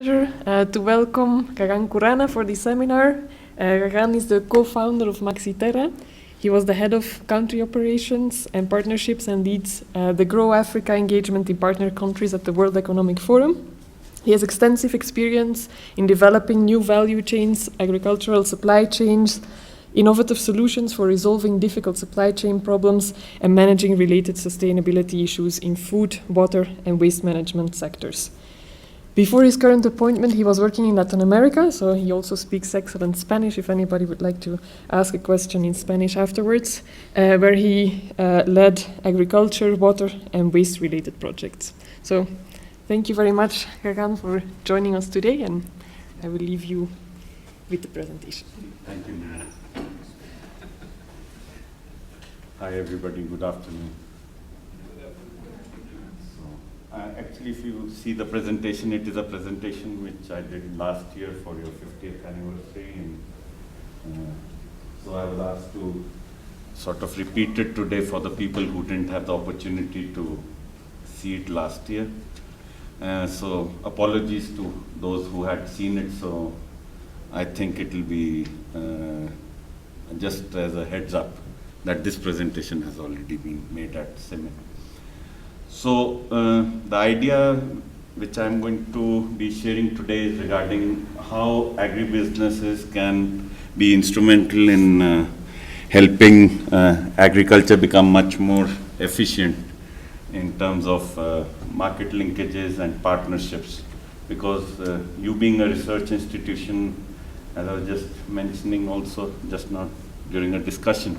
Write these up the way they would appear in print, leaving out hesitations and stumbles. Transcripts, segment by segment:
Pleasure to welcome Gagan Kurana for this seminar. Gagan is the co-founder of Maxiterra. He was the head of country operations and partnerships and leads the Grow Africa engagement in partner countries at the World Economic Forum. He has extensive experience in developing new value chains, agricultural supply chains, innovative solutions for resolving difficult supply chain problems, and managing related sustainability issues in food, water, and waste management sectors. Before his current appointment, he was working in Latin America, so he also speaks excellent Spanish if anybody would like to ask a question in Spanish afterwards, where he led agriculture, water, and waste-related projects. So thank you very much, Gagan, for joining us today, and I will leave you with the presentation. Thank you, Nina. Hi, everybody. Good afternoon. Actually, if you see the presentation, it is a presentation which I did last year for your 50th anniversary. And, so I was asked to sort of repeat it today for the people who didn't have the opportunity to see it last year. So apologies to those who had seen it. So I think it will be just as a heads up that this presentation has already been made at seminar. So the idea which I'm going to be sharing today is regarding how agribusinesses can be instrumental in helping agriculture become much more efficient in terms of market linkages and partnerships. Because you being a research institution, as I was just mentioning also just now during a discussion,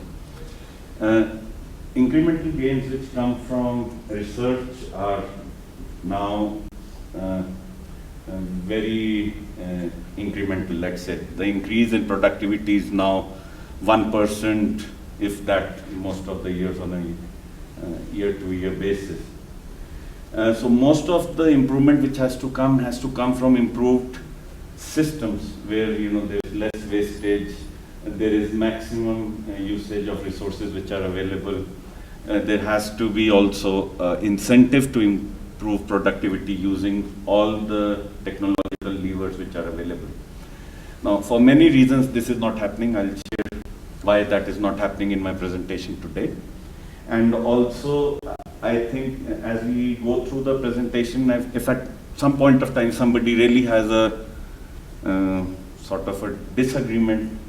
incremental gains which come from research are now very incremental, let's say. The increase in productivity is now 1%, if that, most of the years on a year-to-year basis. So most of the improvement which has to come from improved systems where there's less wastage, there is maximum usage of resources which are available. There has to be also incentive to improve productivity using all the technological levers which are available. Now, for many reasons, this is not happening. I'll share why that is not happening in my presentation today. And also, I think as we go through the presentation, if at some point of time somebody really has a sort of a disagreement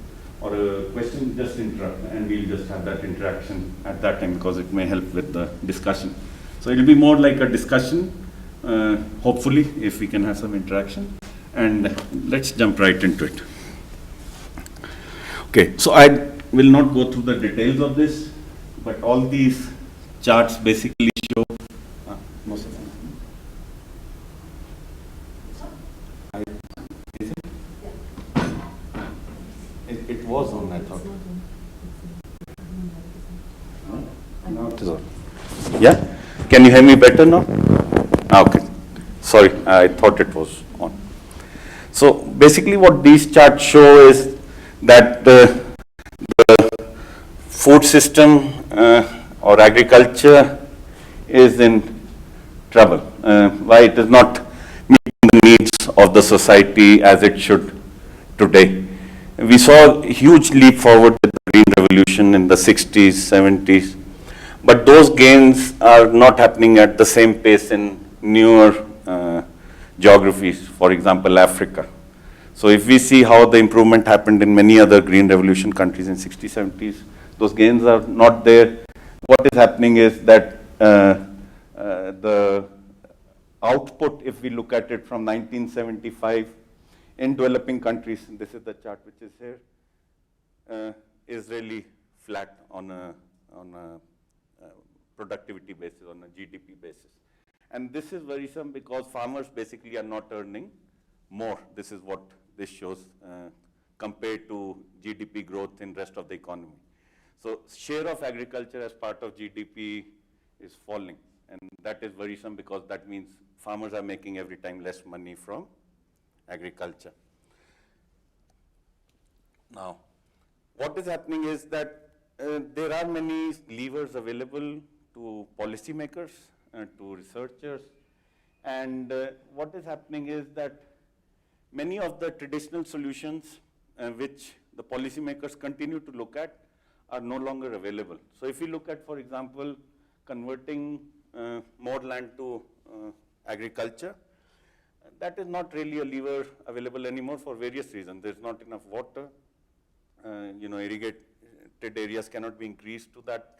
or a question, just interrupt, and we'll just have that interaction at that time because it may help with the discussion. So it'll be more like a discussion, hopefully, if we can have some interaction. And let's jump right into it. Okay, so I will not go through the details of this, but all these charts basically show most of them. Is it? It was on, I thought. Now it is on. Yeah? Can you hear me better now? Okay. Sorry, I thought it was on. So basically what these charts show is that the food system or agriculture is in trouble. Why it is not meeting the needs of the society as it should today. We saw a huge leap forward with the Green Revolution in the 60s, 70s, but those gains are not happening at the same pace in newer geographies, for example, Africa. So if we see how the improvement happened in many other Green Revolution countries in 60s, 70s, those gains are not there. What is happening is that the output, if we look at it from 1975, in developing countries, and this is the chart which is here, is really flat on a productivity basis, on a GDP basis. And this is worrisome because farmers basically are not earning more. This is what this shows compared to GDP growth in rest of the economy. So share of agriculture as part of GDP is falling. And that is worrisome because that means farmers are making every time less money from agriculture. Now, what is happening is that there are many levers available to policymakers, to researchers, and what is happening is that Many of the traditional solutions which the policymakers continue to look at are no longer available. So if you look at, for example, converting more land to agriculture, that is not really a lever available anymore for various reasons. There's not enough water. Irrigated areas cannot be increased to that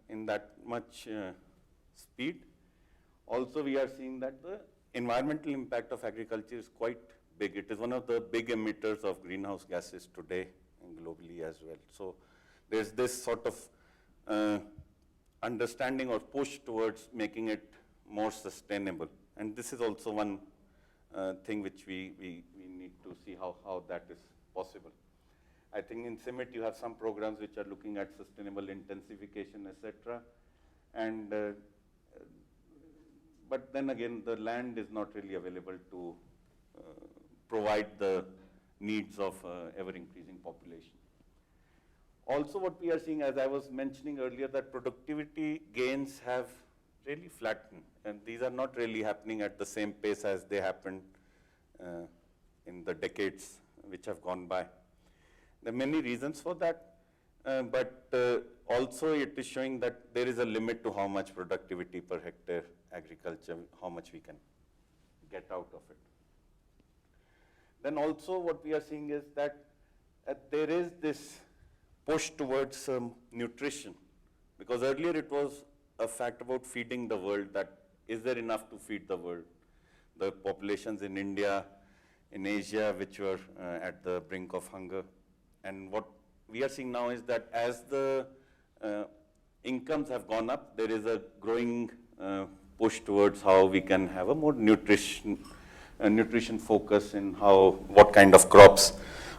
in that much speed. Also, we are seeing that the environmental impact of agriculture is quite big. It is one of the big emitters of greenhouse gases today and globally as well. So there's this sort of understanding or push towards making it more sustainable. And this is also one thing which we need to see how that is possible. I think in CIMMYT you have some programs which are looking at sustainable intensification, etc. And but then again, the land is not really available to provide the needs of ever-increasing population. Also, what we are seeing, as I was mentioning earlier, that productivity gains have really flattened, and these are not really happening at the same pace as they happened in the decades which have gone by. There are many reasons for that, but also it is showing that there is a limit to how much productivity per hectare agriculture, how much we can get out of it. Then also what we are seeing is that there is this push towards nutrition, because earlier it was a fact about feeding the world, that is there enough to feed the world? The populations in India, in Asia, which were at the brink of hunger. And what we are seeing now is that as the incomes have gone up, there is a growing push towards how we can have a more nutrition focus in what kind of crops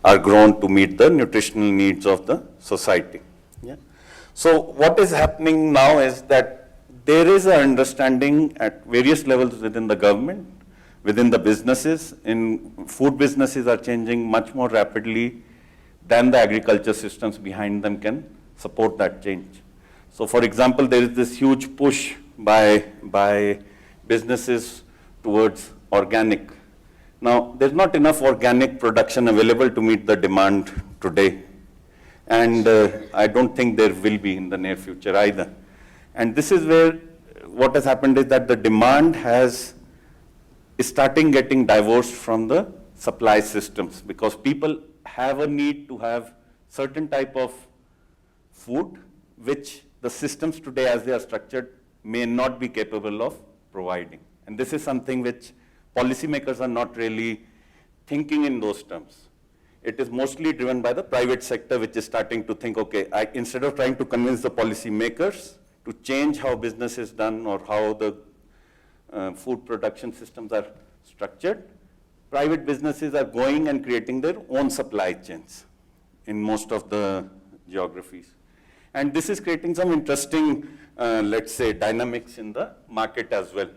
are grown to meet the nutritional needs of the society. Yeah. So what is happening now is that there is an understanding at various levels within the government, within the businesses. Food businesses are changing much more rapidly than the agriculture systems behind them can support that change. So for example, there is this huge push by businesses towards organic. Now, there's not enough organic production available to meet the demand today. And I don't think there will be in the near future either. And this is where what has happened is that the demand is starting getting divorced from the supply systems, because people have a need to have certain type of food which the systems today as they are structured may not be capable of providing. And this is something which policymakers are not really thinking in those terms. It is mostly driven by the private sector, which is starting to think, okay, instead of trying to convince the policymakers to change how business is done or how the food production systems are structured, private businesses are going and creating their own supply chains in most of the geographies. And this is creating some interesting, let's say, dynamics in the market as well.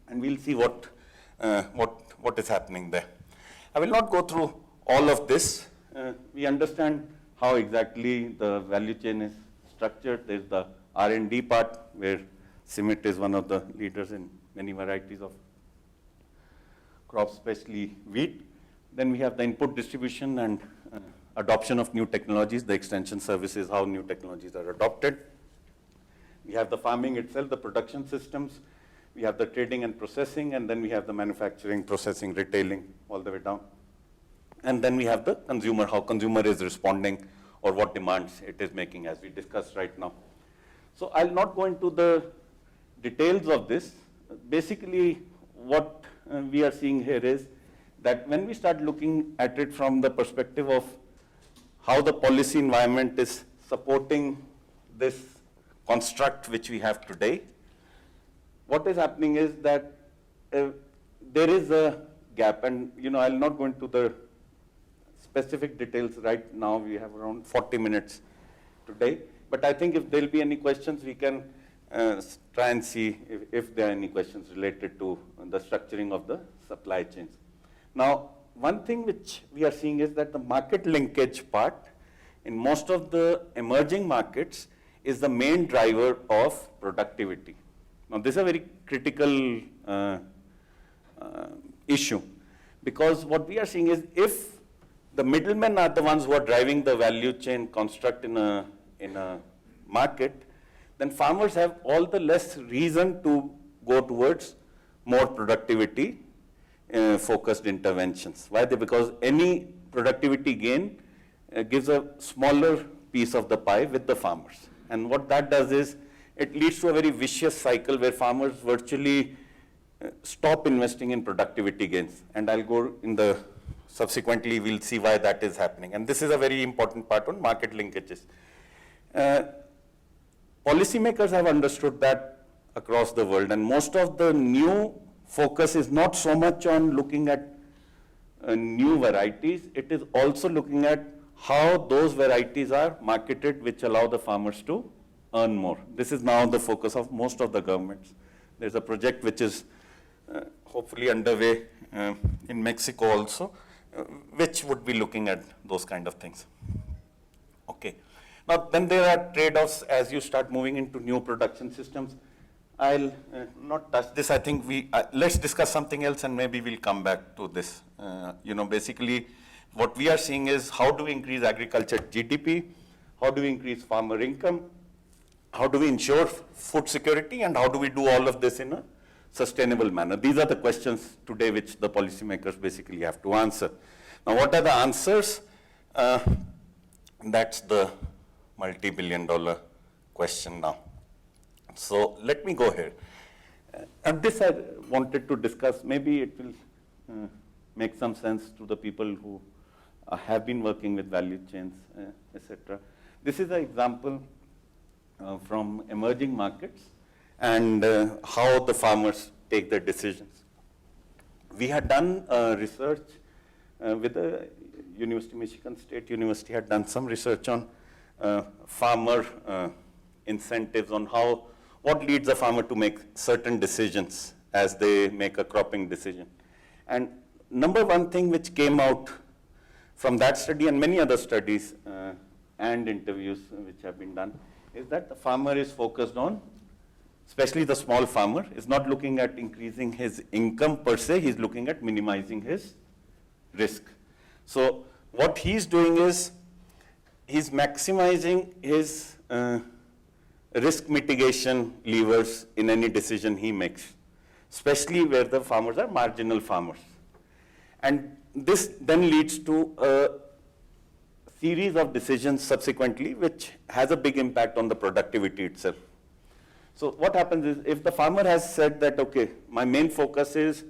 And we'll see what is happening there. I will not go through all of this. We understand how exactly the value chain is structured. There's the R&D part, where CIMMYT is one of the leaders in many varieties of crops, especially wheat. Then we have the input distribution and adoption of new technologies. The extension services, how new technologies are adopted. We have the farming itself, the production systems. We have the trading and processing, and then we have the manufacturing, processing, retailing, all the way down. And then we have the consumer, how consumer is responding or what demands it is making, as we discussed right now. So I'll not go into the details of this. Basically, what we are seeing here is that when we start looking at it from the perspective of how the policy environment is supporting this construct which we have today, what is happening is that there is a gap, and I'll not go into the specific details right now. We have around 40 minutes today, but I think if there'll be any questions, we can try and see if there are any questions related to the structuring of the supply chains. Now, one thing which we are seeing is that the market linkage part in most of the emerging markets is the main driver of productivity. Now, this is a very critical issue, Because what we are seeing is if the middlemen are the ones who are driving the value chain construct in a market, then farmers have all the less reason to go towards more productivity focused interventions. Why? Because any productivity gain gives a smaller piece of the pie with the farmers. And what that does is it leads to a very vicious cycle where farmers virtually stop investing in productivity gains. And I'll go in the subsequently, we'll see why that is happening. And this is a very important part on market linkages. Policymakers have understood that across the world, and most of the new focus is not so much on looking at new varieties, it is also looking at how those varieties are marketed which allow the farmers to earn more. This is now the focus of most of the governments. There's a project which is hopefully underway in Mexico also, which would be looking at those kind of things. Okay. Now, then there are trade-offs as you start moving into new production systems. I'll not touch this. I think let's discuss something else and maybe we'll come back to this. Basically, what we are seeing is how do we increase agriculture GDP? How do we increase farmer income? How do we ensure food security? And how do we do all of this in a sustainable manner? These are the questions today which the policymakers basically have to answer. Now, what are the answers? That's the multi-billion-dollar question now. So let me go here. And this I wanted to discuss. Maybe it will make some sense to the people who have been working with value chains, etc. This is an example from emerging markets and how the farmers take their decisions. We had done research with the University, Michigan State University had done some research on farmer incentives, on what leads a farmer to make certain decisions as they make a cropping decision. And number one thing which came out from that study and many other studies and interviews which have been done is that the farmer is focused on, especially the small farmer, is not looking at increasing his income per se, he's looking at minimizing his risk. So what he's doing is he's maximizing his risk mitigation levers in any decision he makes, especially where the farmers are marginal farmers. And this then leads to a series of decisions subsequently which has a big impact on the productivity itself. So what happens is if the farmer has said that, okay, my main focus is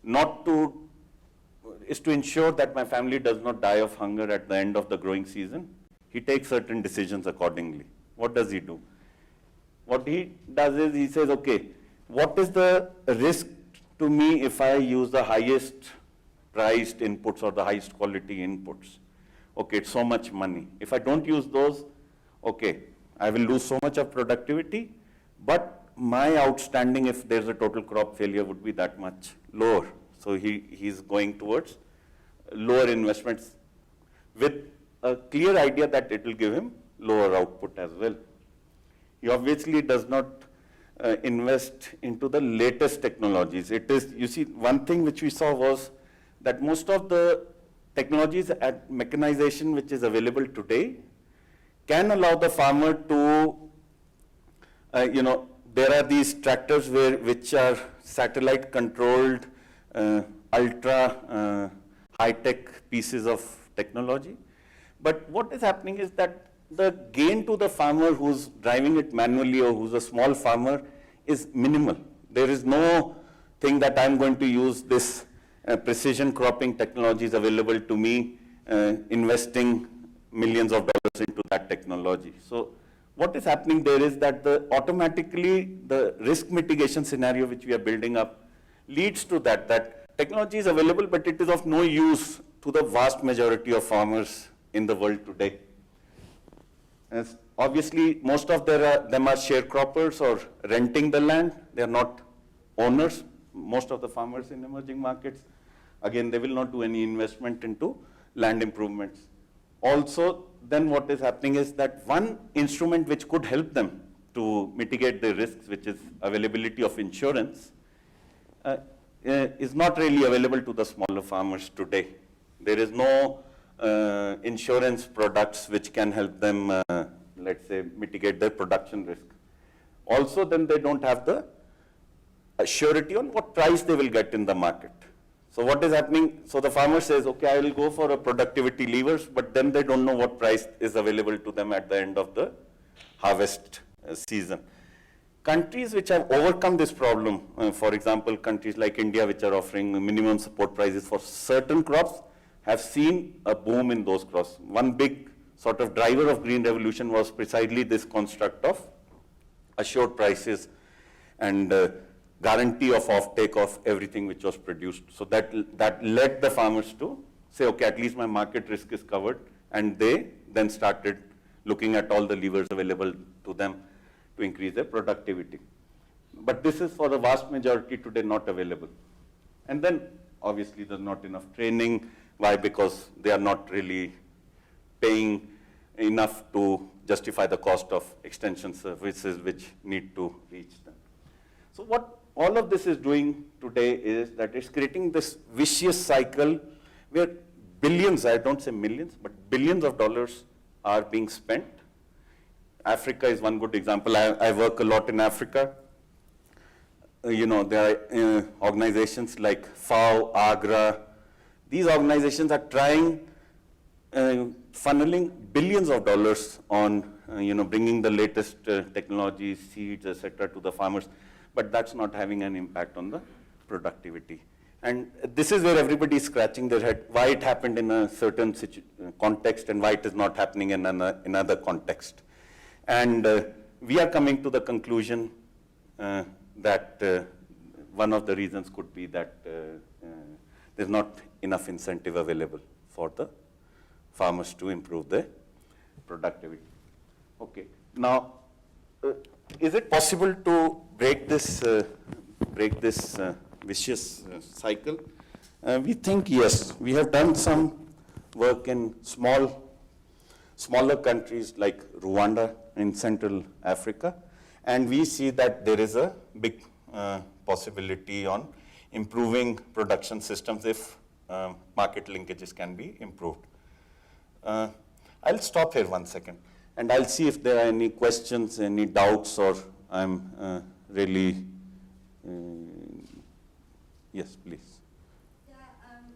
to ensure that my family does not die of hunger at the end of the growing season, he takes certain decisions accordingly. What does he do? What he does is he says, okay, what is the risk to me if I use the highest priced inputs or the highest quality inputs? Okay, it's so much money. If I don't use those, okay, I will lose so much of productivity, but my outstanding, if there's a total crop failure, would be that much lower. So he's going towards lower investments with a clear idea that it will give him lower output as well. He obviously does not invest into the latest technologies. It is, you see, one thing which we saw was that most of the technologies at mechanization which is available today can allow the farmer to, there are these tractors which are satellite controlled, ultra high-tech pieces of technology. But what is happening is that the gain to the farmer who's driving it manually or who's a small farmer is minimal. There is no thing that I'm going to use this precision cropping technologies available to me, investing millions of dollars into that technology. So what is happening there is that automatically the risk mitigation scenario which we are building up leads to that technology is available, but it is of no use to the vast majority of farmers in the world today. As obviously, most of them are sharecroppers or renting the land. They are not owners. Most of the farmers in emerging markets, again, they will not do any investment into land improvements. Also, then what is happening is that one instrument which could help them to mitigate the risks, which is availability of insurance, is not really available to the smaller farmers today. There is no insurance products which can help them, let's say, mitigate their production risk. Also, then they don't have the surety on what price they will get in the market. So what is happening? So the farmer says, okay, I will go for a productivity levers, but then they don't know what price is available to them at the end of the harvest season. Countries which have overcome this problem, for example, countries like India, which are offering minimum support prices for certain crops, have seen a boom in those crops. One big sort of driver of Green Revolution was precisely this construct of assured prices and guarantee of offtake of everything which was produced. So that led the farmers to say, okay, at least my market risk is covered, and they then started looking at all the levers available to them to increase their productivity. But this is for the vast majority today not available. And then obviously there's not enough training. Why? Because they are not really paying enough to justify the cost of extension services which need to reach them. So what all of this is doing today is that it's creating this vicious cycle where billions, I don't say millions, but billions of dollars are being spent. Africa is one good example. I work a lot in Africa. There are organizations like FAO, AGRA. These organizations are trying, funneling billions of dollars on, bringing the latest technologies, seeds, etc., to the farmers. But that's not having an impact on the productivity. And this is where everybody is scratching their head, why it happened in a certain context and why it is not happening in another context. And we are coming to the conclusion that one of the reasons could be that there's not enough incentive available for the farmers to improve their productivity. Okay, now is it possible to break this vicious cycle? We think yes. We have done some work in smaller countries like Rwanda in Central Africa, and we see that there is a big possibility on improving production systems if market linkages can be improved. I'll stop here 1 second, and I'll see if there are any questions, any doubts, or I'm really, yes, please. I'm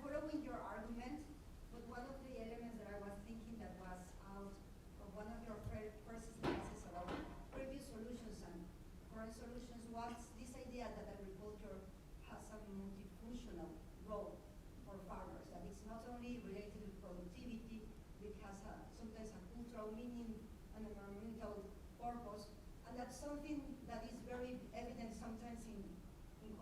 following your argument, but one of the elements that I was thinking that was out of one of your first sentences about previous solutions and current solutions was this idea that agriculture has a multifunctional role for farmers, that it's not only related to productivity, it has sometimes a cultural meaning and environmental purpose, and that's something that is very evident sometimes in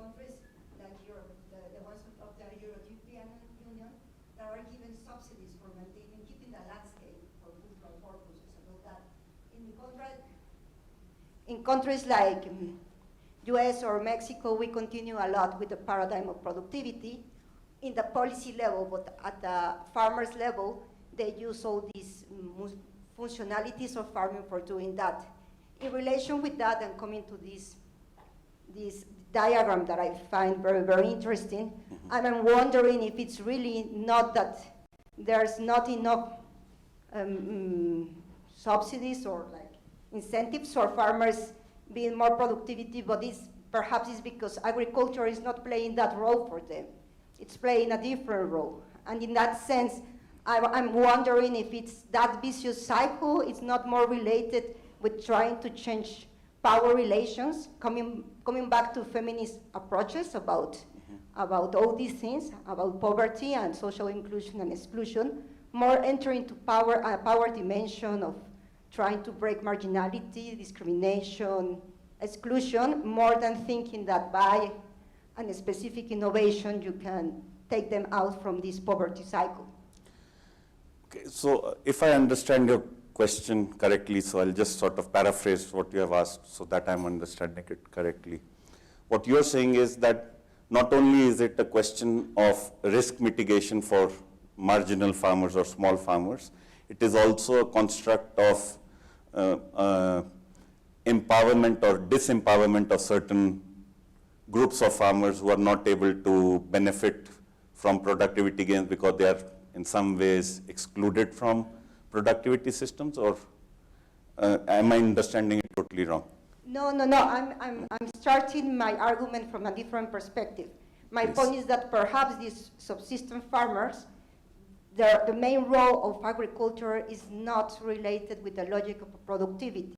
countries like Europe, the ones of the European Union, that are given subsidies for maintaining, keeping the landscape for cultural purposes, about that. In countries like US or Mexico, we continue a lot with the paradigm of productivity in the policy level, but at the farmers level, they use all these functionalities of farming for doing that. In relation with that, and coming to this diagram that I find very, very interesting, and I'm wondering if it's really not that there's not enough subsidies or like incentives for farmers being more productivity, but perhaps it's because agriculture is not playing that role for them. It's playing a different role. And in that sense, I'm wondering if it's that vicious cycle, it's not more related with trying to change power relations, coming back to feminist approaches about all these things, about poverty and social inclusion and exclusion, more entering into power dimension of trying to break marginality, discrimination, exclusion, more than thinking that by a specific innovation you can take them out from this poverty cycle. Okay, so if I understand your question correctly, so I'll just sort of paraphrase what you have asked so that I'm understanding it correctly. What you're saying is that not only is it a question of risk mitigation for marginal farmers or small farmers, it is also a construct of empowerment or disempowerment of certain groups of farmers who are not able to benefit from productivity gains because they are in some ways excluded from productivity systems, or am I understanding it totally wrong? No. I'm starting my argument from a different perspective. My Yes. point is that perhaps these subsistence farmers, the main role of agriculture is not related with the logic of productivity,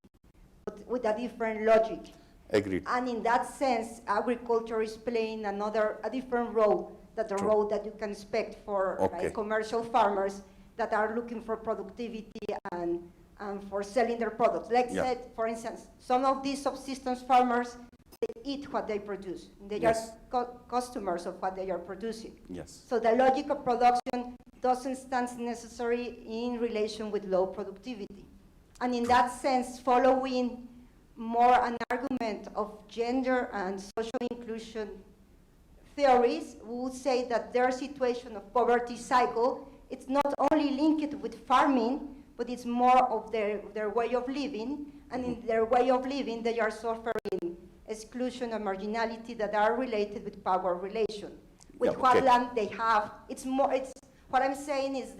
but with a different logic. Agreed. And in that sense, agriculture is playing a different role than the True. role that you can expect for Okay. like, commercial farmers that are looking for productivity and for selling their products. Like Yeah. said, for instance, some of these subsistence farmers, they eat what they produce. They Yes. are customers of what they are producing. Yes. So the logic of production doesn't stand necessary in relation with low productivity. And in that sense, following more an argument of gender and social inclusion theories, we would say that their situation of poverty cycle, it's not only linked with farming, but it's more of their way of living, and in their way of living, they are suffering exclusion and marginality that are related with power relation. With Yeah, what okay. land they have, it's what I'm saying is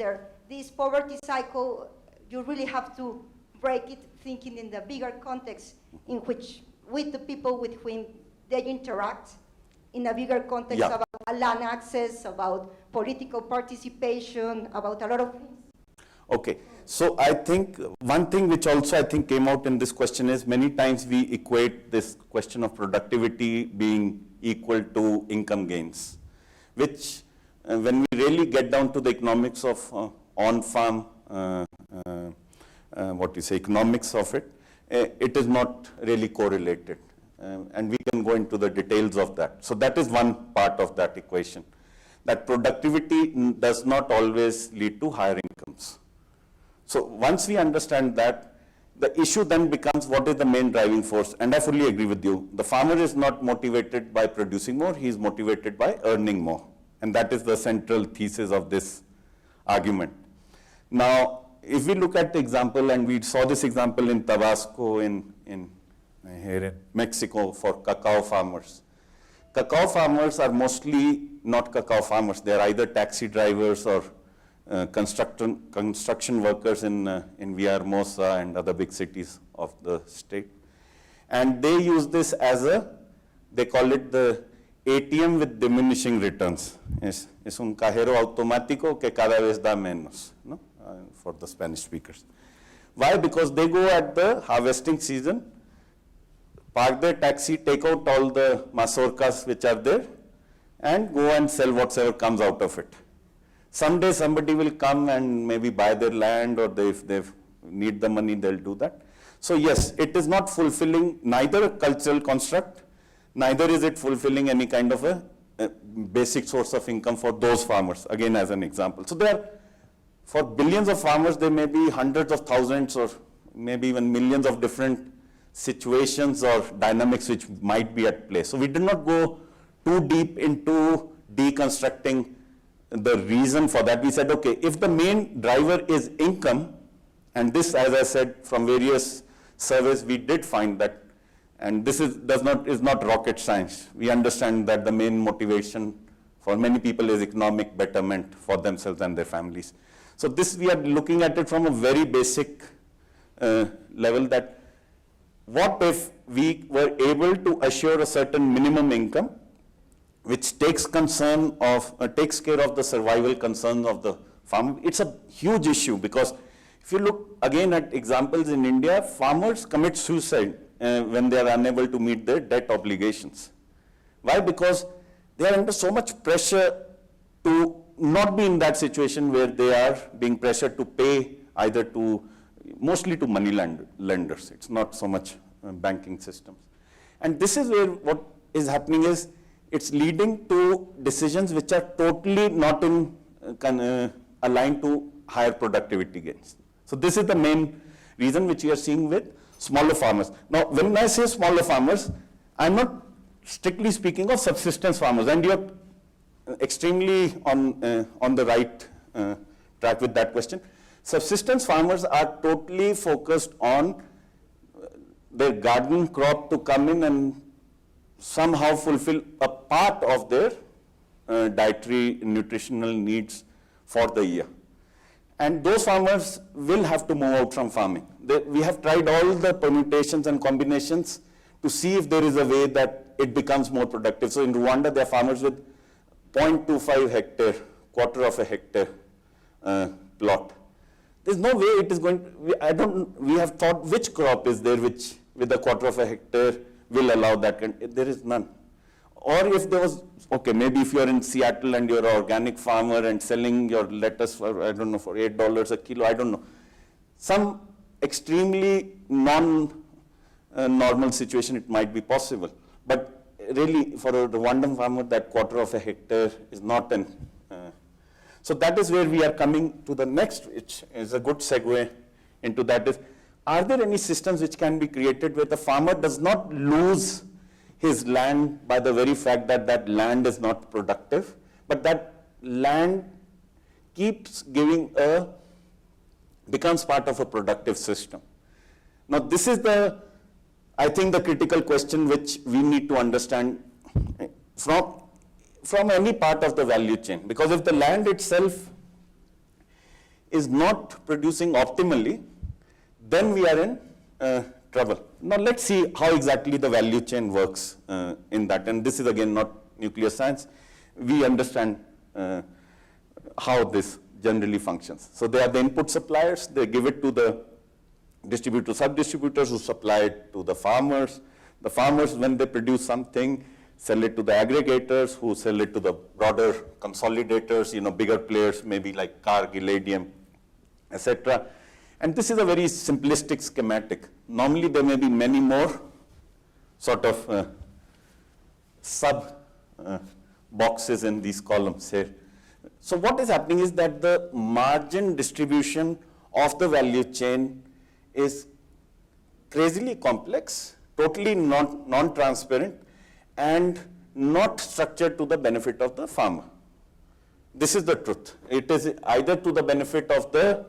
this poverty cycle, you really have to break it thinking in the bigger context in which, with the people with whom they interact, in a bigger context Yeah. about land access, about political participation, about a lot of things. Okay, so I think one thing which also I think came out in this question is many times we equate this question of productivity being equal to income gains, which when we really get down to the economics of on-farm, economics of it, it is not really correlated. And we can go into the details of that. So that is one part of that equation, that productivity does not always lead to higher incomes. So once we understand that, the issue then becomes what is the main driving force, and I fully agree with you. The farmer is not motivated by producing more, he is motivated by earning more. And that is the central thesis of this argument. Now, if we look at the example, and we saw this example in Tabasco here in Mexico for cacao farmers. Cacao farmers are mostly not cacao farmers, they are either taxi drivers or construction workers in Villahermosa and other big cities of the state. And they use this as they call it the ATM with diminishing returns. Es un cajero automático que cada vez da menos, no? For the Spanish speakers. Why? Because they go at the harvesting season, park their taxi, take out all the mazorcas which are there, and go and sell whatever comes out of it. Someday somebody will come and maybe buy their land, or if they need the money, they'll do that. So yes, it is not fulfilling neither a cultural construct, neither is it fulfilling any kind of a basic source of income for those farmers, again as an example. So there, for billions of farmers, there may be hundreds of thousands or maybe even millions of different situations or dynamics which might be at play. So we did not go too deep into deconstructing the reason for that. We said, okay, if the main driver is income, and this, as I said, from various surveys, we did find that, and this is not rocket science. We understand that the main motivation for many people is economic betterment for themselves and their families. So this, we are looking at it from a very basic level, that what if we were able to assure a certain minimum income which takes care of the survival concerns of the farmer. It's a huge issue, because if you look again at examples in India, farmers commit suicide when they are unable to meet their debt obligations. Why? Because they are under so much pressure to not be in that situation where they are being pressured to pay either mostly to money lenders. It's not so much banking systems. And this is where what is happening is, it's leading to decisions which are totally not aligned to higher productivity gains. So this is the main reason which we are seeing with smaller farmers. Now, when I say smaller farmers, I'm not strictly speaking of subsistence farmers, and you're extremely on the right track with that question. Subsistence farmers are totally focused on their garden crop to come in and somehow fulfill a part of their dietary nutritional needs for the year. And those farmers will have to move out from farming. We have tried all the permutations and combinations to see if there is a way that it becomes more productive. So in Rwanda, there are farmers with 0.25 hectare, quarter of a hectare plot. There's no way it is going to, we have thought which crop is there which with a quarter of a hectare will allow that, there is none. Or if there was, okay, maybe if you're in Seattle and you're an organic farmer and selling your lettuce for, I don't know, for $8 a kilo, I don't know. Some extremely non-normal situation, it might be possible. But really, for a Rwandan farmer, that quarter of a hectare is not an, so that is where we are coming to the next, which is a good segue into that is, are there any systems which can be created where the farmer does not lose his land by the very fact that that land is not productive, but that land keeps giving becomes part of a productive system. Now this is I think the critical question which we need to understand from any part of the value chain, because if the land itself is not producing optimally, then we are in trouble. Now let's see how exactly the value chain works in that. And this is again not nuclear science. We understand how this generally functions. So they are the input suppliers. They give it to the distributor, sub-distributors who supply it to the farmers. The farmers, when they produce something, sell it to the aggregators who sell it to the broader consolidators, bigger players, maybe like Cargill, ADM, etc. And this is a very simplistic schematic. Normally there may be many more sort of sub boxes in these columns here. So what is happening is that the margin distribution of the value chain is crazily complex, totally non-transparent, and not structured to the benefit of the farmer. This is the truth. It is either to the benefit of the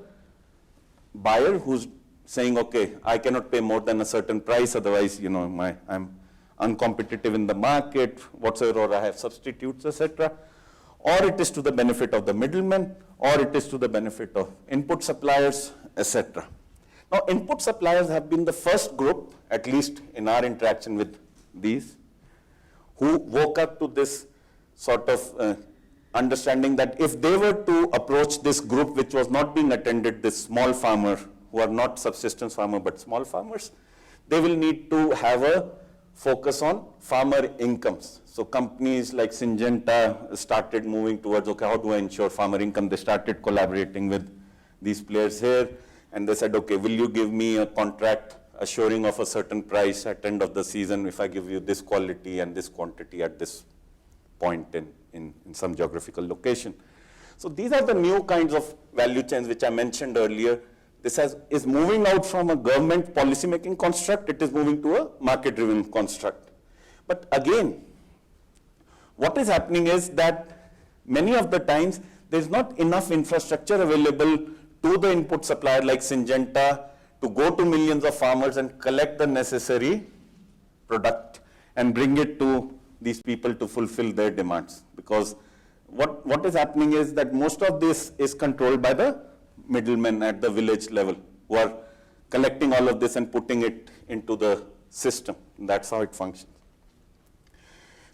buyer who's saying, okay, I cannot pay more than a certain price, otherwise, I'm uncompetitive in the market, whatsoever, or I have substitutes, etc. Or it is to the benefit of the middleman, or it is to the benefit of input suppliers, etc. Now, input suppliers have been the first group, at least in our interaction with these, who woke up to this sort of understanding that if they were to approach this group which was not being attended, this small farmer, who are not subsistence farmer but small farmers, they will need to have a focus on farmer incomes. So companies like Syngenta started moving towards, okay, how do I ensure farmer income? They started collaborating with these players here, and they said, okay, will you give me a contract assuring of a certain price at end of the season if I give you this quality and this quantity at this point in some geographical location. So these are the new kinds of value chains which I mentioned earlier. This is moving out from a government policy-making construct, it is moving to a market-driven construct. But again, what is happening is that many of the times there's not enough infrastructure available to the input supplier like Syngenta to go to millions of farmers and collect the necessary product and bring it to these people to fulfill their demands. Because what is happening is that most of this is controlled by the middlemen at the village level who are collecting all of this and putting it into the system. That's how it functions.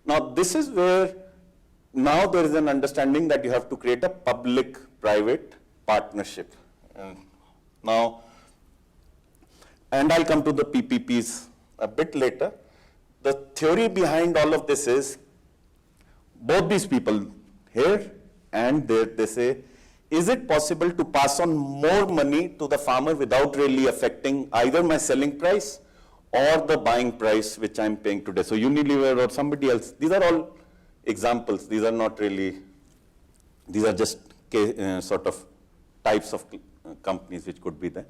Now this is where now there is an understanding that you have to create a public-private partnership. Now, and I'll come to the PPPs a bit later. The theory behind all of this is both these people here and there, they say, is it possible to pass on more money to the farmer without really affecting either my selling price or the buying price which I'm paying today? So Unilever or somebody else, these are all examples. These are not really, these are just sort of types of companies which could be there.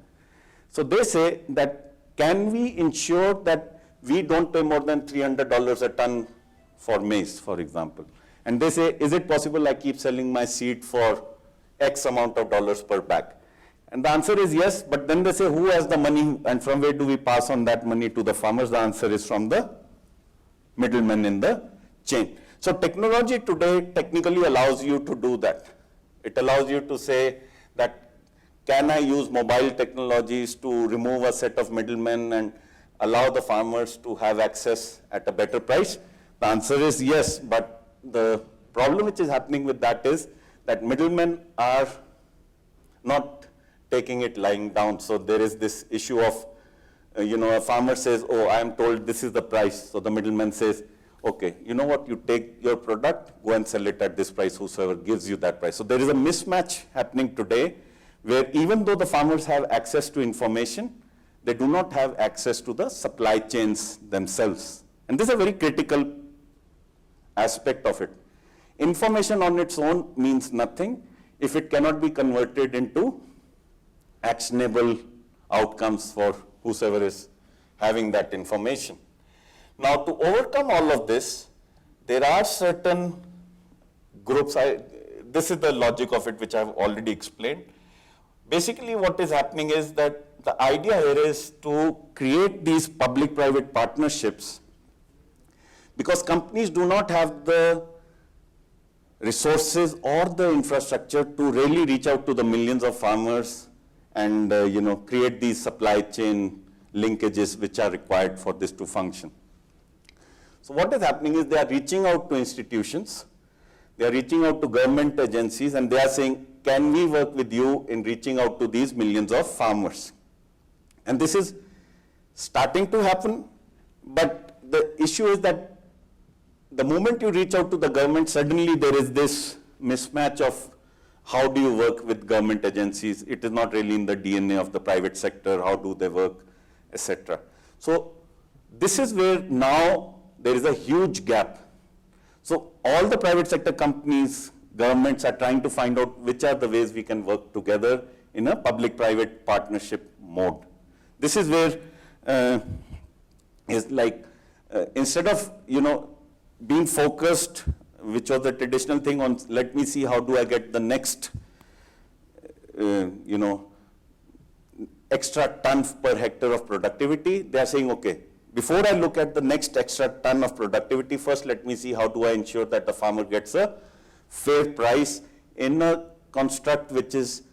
So they say that can we ensure that we don't pay more than $300 a ton for maize, for example. And they say, is it possible I keep selling my seed for X amount of dollars per bag? And the answer is yes, but then they say, who has the money and from where do we pass on that money to the farmers? The answer is from the middlemen in the chain. So technology today technically allows you to do that. It allows you to say that, can I use mobile technologies to remove a set of middlemen and allow the farmers to have access at a better price? The answer is yes, but the problem which is happening with that is that middlemen are not taking it lying down. So there is this issue of, a farmer says, oh, I am told this is the price. So the middleman says, okay, you know what, you take your product, go and sell it at this price, whosoever gives you that price. So there is a mismatch happening today where even though the farmers have access to information, they do not have access to the supply chains themselves. And this is a very critical aspect of it. Information on its own means nothing if it cannot be converted into actionable outcomes for whosoever is having that information. Now, to overcome all of this, there are certain groups, this is the logic of it which I've already explained. Basically, what is happening is that the idea here is to create these public-private partnerships because companies do not have the resources or the infrastructure to really reach out to the millions of farmers and create these supply chain linkages which are required for this to function. So what is happening is they are reaching out to institutions, they are reaching out to government agencies, and they are saying, can we work with you in reaching out to these millions of farmers? And this is starting to happen, but the issue is that the moment you reach out to the government, suddenly there is this mismatch of how do you work with government agencies? It is not really in the DNA of the private sector, how do they work, etc. So this is where now there is a huge gap. So all the private sector companies, governments are trying to find out which are the ways we can work together in a public-private partnership mode. This is where instead of being focused, which was the traditional thing on let me see how do I get the next extra ton per hectare of productivity, they are saying, okay, before I look at the next extra ton of productivity, first let me see how do I ensure that the farmer gets a fair price in a construct which is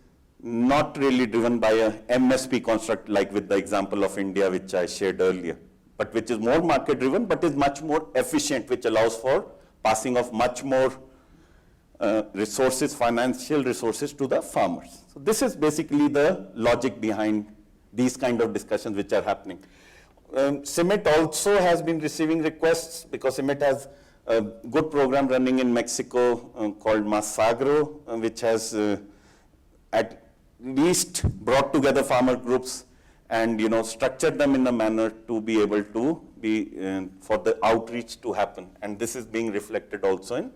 not really driven by a MSP construct like with the example of India which I shared earlier, but which is more market driven but is much more efficient, which allows for passing of much more resources, financial resources to the farmers. So this is basically the logic behind these kind of discussions which are happening. CIMMYT also has been receiving requests because CIMMYT has a good program running in Mexico called Masagro, which has at least brought together farmer groups and structured them in a manner to be able to be for the outreach to happen. And this is being reflected also in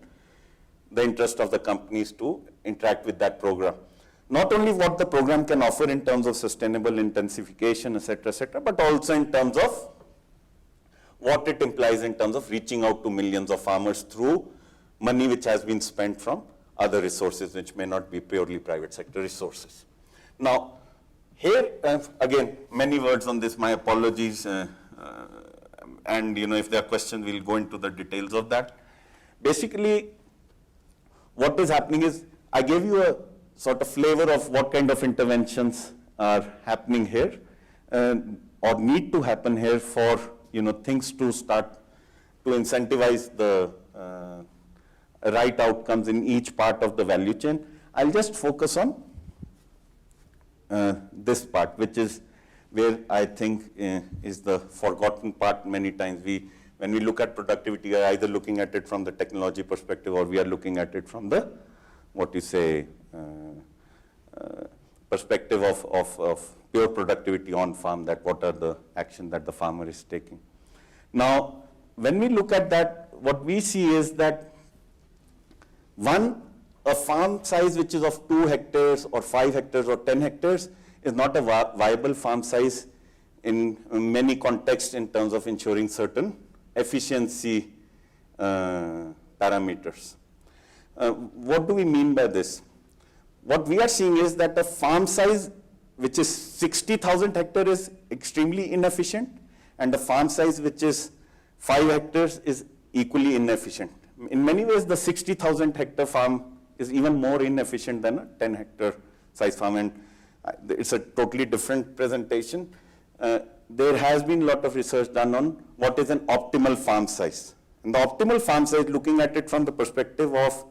the interest of the companies to interact with that program. Not only what the program can offer in terms of sustainable intensification, etc., but also in terms of what it implies in terms of reaching out to millions of farmers through money which has been spent from other resources which may not be purely private sector resources. Now, here, again, many words on this, my apologies, and if there are questions, we'll go into the details of that. Basically, what is happening is, I gave you a sort of flavor of what kind of interventions are happening here, or need to happen here for things to start to incentivize the right outcomes in each part of the value chain. I'll just focus on this part, which is where I think is the forgotten part many times. When we look at productivity, we are either looking at it from the technology perspective or we are looking at it from the, perspective of pure productivity on farm, that what are the action that the farmer is taking. Now, when we look at that, what we see is that a farm size which is of 2 hectares or 5 hectares or 10 hectares is not a viable farm size in many contexts in terms of ensuring certain efficiency parameters. What do we mean by this? What we are seeing is that a farm size which is 60,000 hectares is extremely inefficient, and a farm size which is 5 hectares is equally inefficient. In many ways, the 60,000 hectare farm is even more inefficient than a 10 hectare size farm, and it's a totally different presentation. There has been a lot of research done on what is an optimal farm size. And the optimal farm size, looking at it from the perspective of,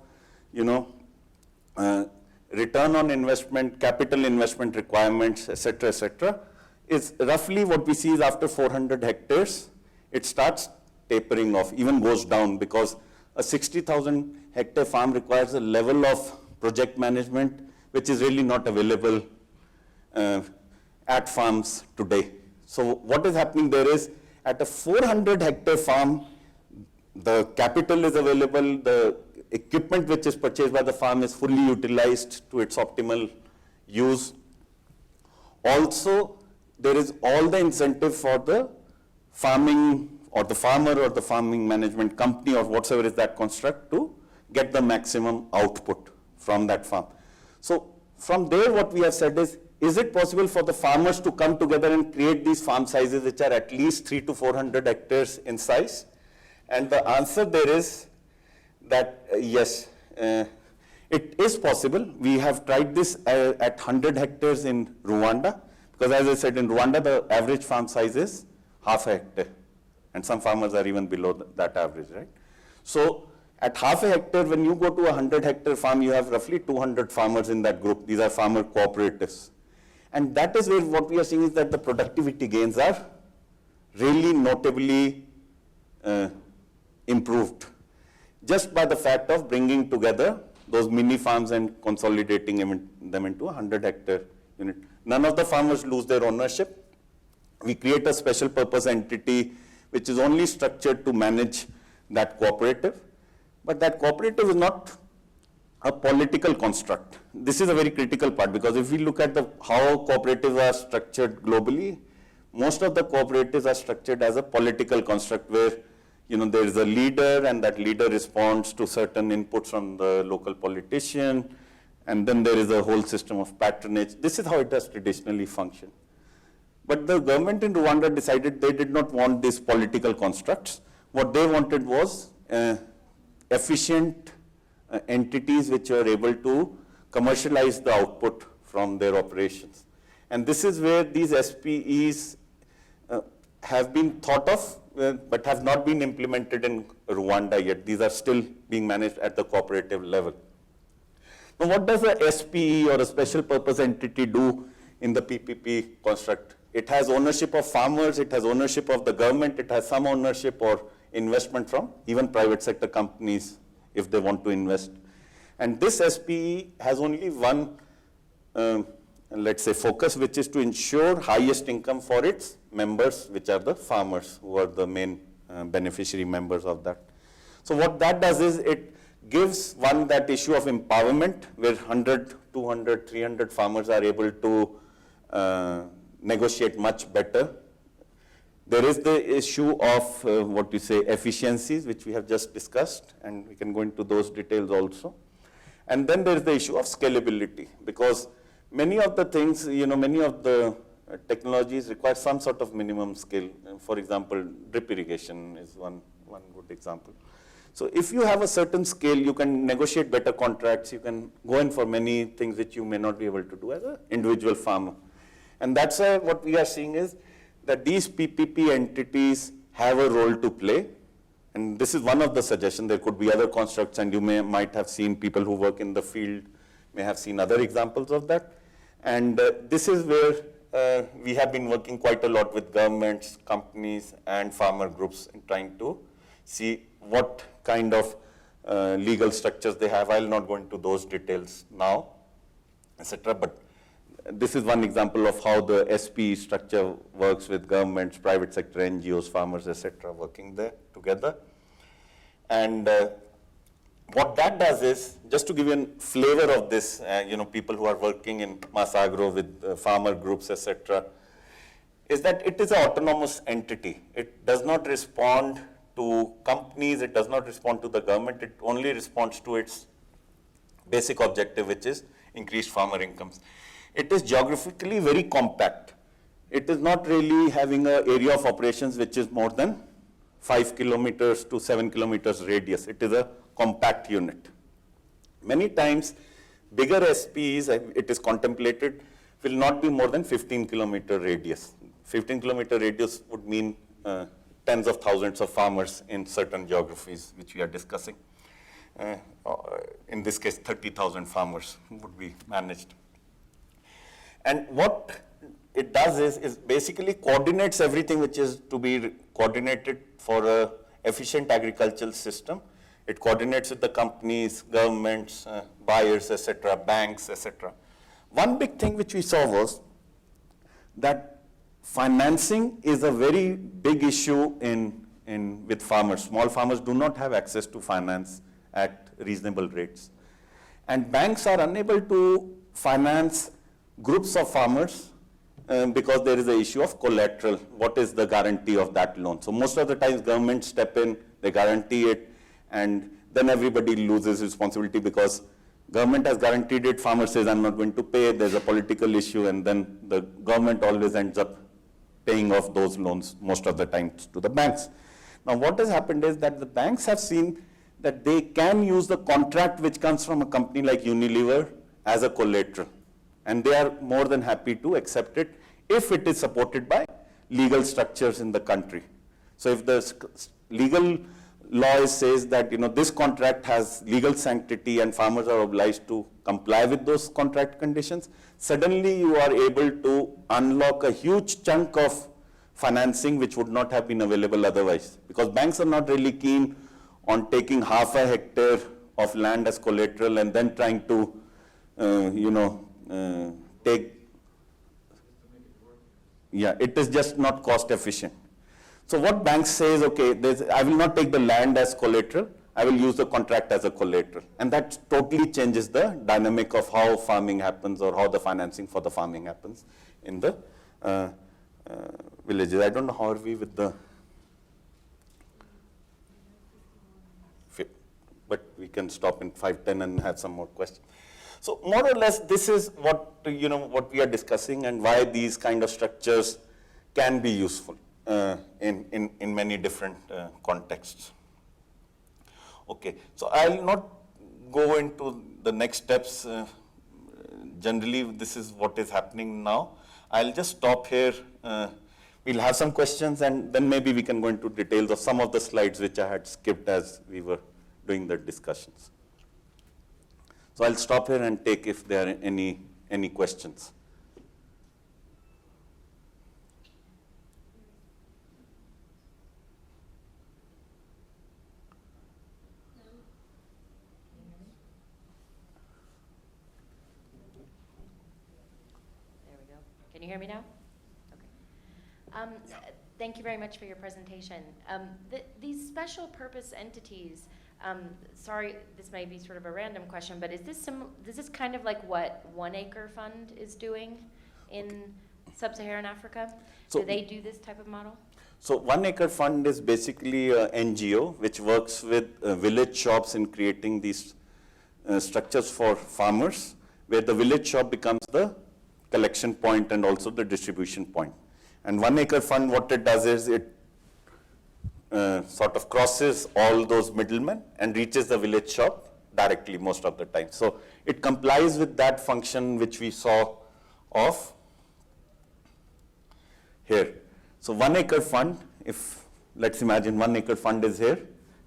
return on investment, capital investment requirements, et cetera, is roughly what we see is after 400 hectares, it starts tapering off, even goes down, because a 60,000 hectare farm requires a level of project management which is really not available at farms today. So what is happening there is, at a 400 hectare farm, the capital is available, the equipment which is purchased by the farm is fully utilized to its optimal use. Also, there is all the incentive for the farming or the farmer or the farming management company or whatsoever is that construct to get the maximum output from that farm. So from there, what we have said is it possible for the farmers to come together and create these farm sizes which are at least 300 to 400 hectares in size? And the answer there is that yes, it is possible. We have tried this at 100 hectares in Rwanda, because as I said, in Rwanda, the average farm size is half a hectare. And some farmers are even below that average, right? So at half a hectare, when you go to a 100 hectare farm, you have roughly 200 farmers in that group. These are farmer cooperatives. And that is where what we are seeing is that the productivity gains are really notably improved, just by the fact of bringing together those mini farms and consolidating them into a 100 hectare unit. None of the farmers lose their ownership. We create a special purpose entity which is only structured to manage that cooperative. But that cooperative is not a political construct. This is a very critical part, because if we look at how cooperatives are structured globally, most of the cooperatives are structured as a political construct where there is a leader, and that leader responds to certain inputs from the local politician, and then there is a whole system of patronage. This is how it has traditionally functioned. But the government in Rwanda decided they did not want these political constructs. What they wanted was efficient entities which were able to commercialize the output from their operations. And this is where these SPEs have been thought of, but have not been implemented in Rwanda yet. These are still being managed at the cooperative level. Now, what does a SPE or a special purpose entity do in the PPP construct? It has ownership of farmers, it has ownership of the government, it has some ownership or investment from even private sector companies if they want to invest. And this SPE has only one, let's say, focus, which is to ensure highest income for its members, which are the farmers, who are the main beneficiary members of that. So what that does is it gives that issue of empowerment, where 100, 200, 300 farmers are able to negotiate much better. There is the issue of efficiencies, which we have just discussed, and we can go into those details also. And then there is the issue of scalability, because many of the things, many of the technologies require some sort of minimum scale. For example, drip irrigation is one good example. So if you have a certain scale, you can negotiate better contracts, you can go in for many things which you may not be able to do as an individual farmer. And that's why what we are seeing is that these PPP entities have a role to play. And this is one of the suggestions. There could be other constructs, and you might have seen people who work in the field may have seen other examples of that. And this is where we have been working quite a lot with governments, companies, and farmer groups in trying to see what kind of legal structures they have. I'll not go into those details now, etc. But this is one example of how the SPE structure works with governments, private sector, NGOs, farmers, etc., working there together. And what that does is, just to give you a flavor of this, people who are working in Mass Agro with farmer groups, etc., is that it is an autonomous entity. It does not respond to companies, it does not respond to the government, it only responds to its basic objective, which is increased farmer incomes. It is geographically very compact. It is not really having an area of operations which is more than 5 kilometers to 7 kilometers radius. It is a compact unit. Many times, bigger SPEs, it is contemplated, will not be more than 15 kilometer radius. 15 kilometer radius would mean tens of thousands of farmers in certain geographies, which we are discussing. In this case, 30,000 farmers would be managed. And what it does is basically coordinates everything which is to be coordinated for an efficient agricultural system. It coordinates with the companies, governments, buyers, etc., banks, etc. One big thing which we saw was that financing is a very big issue with farmers. Small farmers do not have access to finance at reasonable rates. And banks are unable to finance groups of farmers because there is an issue of collateral. What is the guarantee of that loan? So most of the times governments step in, they guarantee it, and then everybody loses responsibility because government has guaranteed it, farmer says, I'm not going to pay, there's a political issue, and then the government always ends up paying off those loans most of the times to the banks. Now what has happened is that the banks have seen that they can use the contract which comes from a company like Unilever as a collateral. And they are more than happy to accept it if it is supported by legal structures in the country. So if the legal law says that this contract has legal sanctity and farmers are obliged to comply with those contract conditions, suddenly you are able to unlock a huge chunk of financing which would not have been available otherwise. Because banks are not really keen on taking half a hectare of land as collateral and then trying to, it is just not cost efficient. So what banks say is, okay, I will not take the land as collateral, I will use the contract as a collateral. And that totally changes the dynamic of how farming happens or how the financing for the farming happens in the villages. I don't know how are we with the, but we can stop in 5:10 and have some more questions. So more or less, this is what, what we are discussing and why these kind of structures can be useful in many different contexts. Okay, so I'll not go into the next steps. Generally, this is what is happening now. I'll just stop here. We'll have some questions and then maybe we can go into details of some of the slides which I had skipped as we were doing the discussions. So I'll stop here and take if there are any questions. There we go. Can you hear me now? Okay. Thank you very much for your presentation. These special purpose entities, sorry, this may be sort of a random question, but is this kind of like what One Acre Fund is doing in Sub-Saharan Africa? So, do they do this type of model? So One Acre Fund is basically an NGO which works with village shops in creating these structures for farmers, where the village shop becomes the collection point and also the distribution point. And One Acre Fund, what it does is it sort of crosses all those middlemen and reaches the village shop directly most of the time. So it complies with that function which we saw of here. So One Acre Fund, if let's imagine One Acre Fund is here,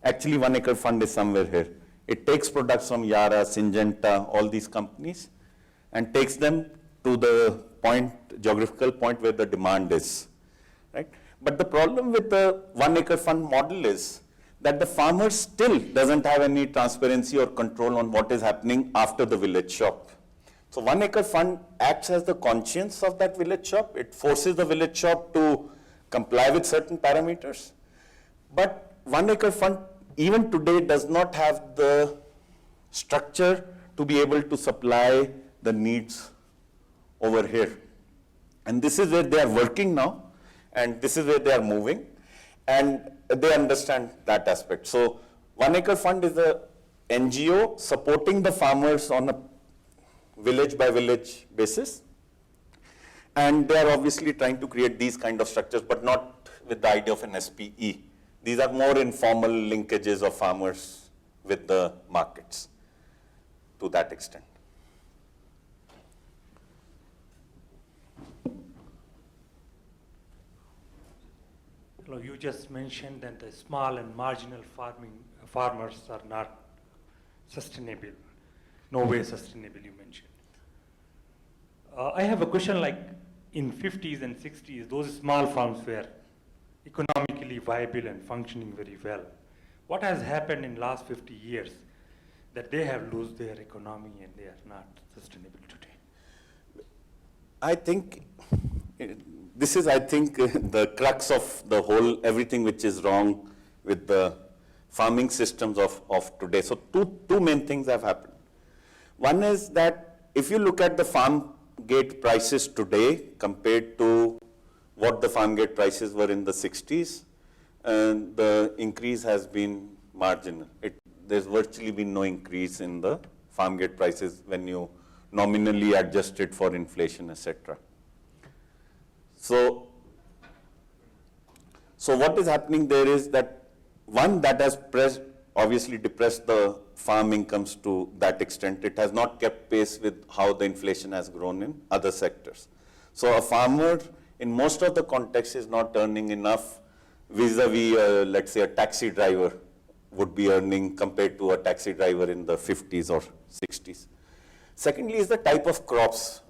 actually One Acre Fund is somewhere here. It takes products from Yara, Syngenta, all these companies and takes them to the geographical point where the demand is, right? But the problem with the One Acre Fund model is that the farmer still doesn't have any transparency or control on what is happening after the village shop. So One Acre Fund acts as the conscience of that village shop. It forces the village shop to comply with certain parameters. But One Acre Fund, even today, does not have the structure to be able to supply the needs over here. And this is where they are working now, and this is where they are moving, and they understand that aspect. So One Acre Fund is a NGO supporting the farmers on a village by village basis. And they are obviously trying to create these kind of structures, but not with the idea of an SPE. These are more informal linkages of farmers with the markets to that extent. Hello, you just mentioned that the small and marginal farmers are not sustainable, no way sustainable, you mentioned. I have a question, like in 50s and 60s, those small farms were economically viable and functioning very well. What has happened in last 50 years that they have lost their economy and they are not sustainable today? I think this is, the crux of the whole, everything which is wrong with the farming systems of today. So two main things have happened. One is that if you look at the farm gate prices today compared to what the farm gate prices were in the 60s, the increase has been marginal. There's virtually been no increase in the farm gate prices when you nominally adjust it for inflation, etc. So what is happening there is that, one, that has obviously depressed the farm incomes to that extent. It has not kept pace with how the inflation has grown in other sectors. So a farmer in most of the contexts is not earning enough vis-a-vis, let's say, a taxi driver would be earning compared to a taxi driver in the 50s or 60s. Secondly is the type of crops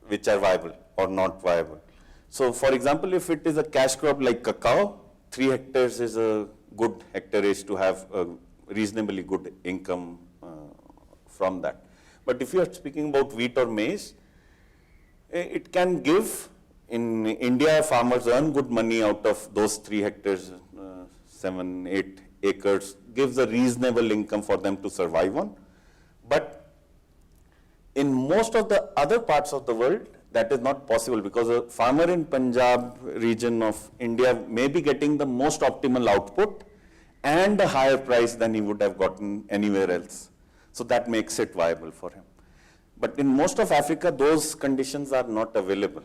which are viable or not viable. So for example, if it is a cash crop like cacao, 3 hectares is a good hectareage to have a reasonably good income from that. But if you are speaking about wheat or maize, it can give, in India, farmers earn good money out of those 3 hectares, 7, 8 acres, gives a reasonable income for them to survive on. But in most of the other parts of the world, that is not possible, because a farmer in Punjab region of India may be getting the most optimal output and a higher price than he would have gotten anywhere else. So that makes it viable for him. But in most of Africa, those conditions are not available.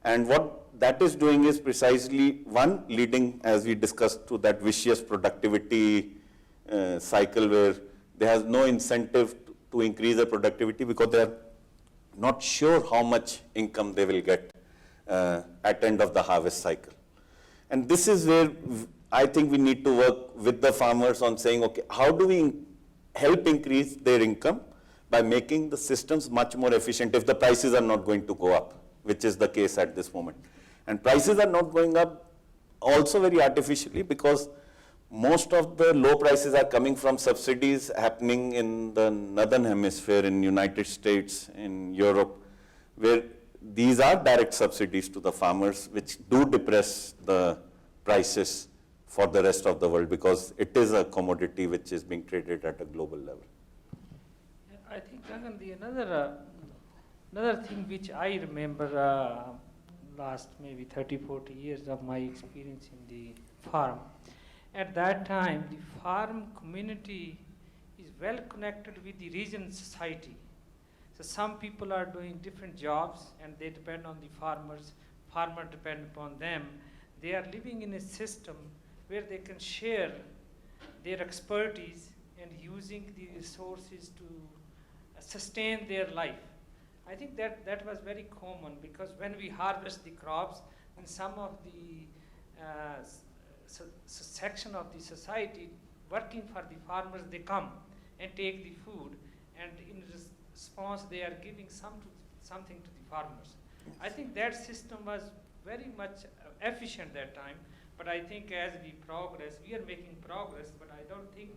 And what that is doing is precisely, one, leading, as we discussed, to that vicious productivity cycle where there has no incentive to increase the productivity because they are not sure how much income they will get at end of the harvest cycle. And this is where I think we need to work with the farmers on saying, okay, how do we help increase their income by making the systems much more efficient if the prices are not going to go up, which is the case at this moment. And prices are not going up also very artificially, because most of the low prices are coming from subsidies happening in the northern hemisphere, in United States, in Europe, where these are direct subsidies to the farmers, which do depress the prices for the rest of the world, because it is a commodity which is being traded at a global level. I think, Gagan, another thing which I remember last maybe 30, 40 years of my experience in the farm. At that time, the farm community is well connected with the region society. So some people are doing different jobs and they depend on the farmers, farmers depend upon them. They are living in a system where they can share their expertise and using the resources to sustain their life. I think that was very common, because when we harvest the crops, in some of the section of the society working for the farmers, they come and take the food, and in response they are giving something to the farmers. I think that system was very much efficient that time, but I think as we progress, we are making progress, but I don't think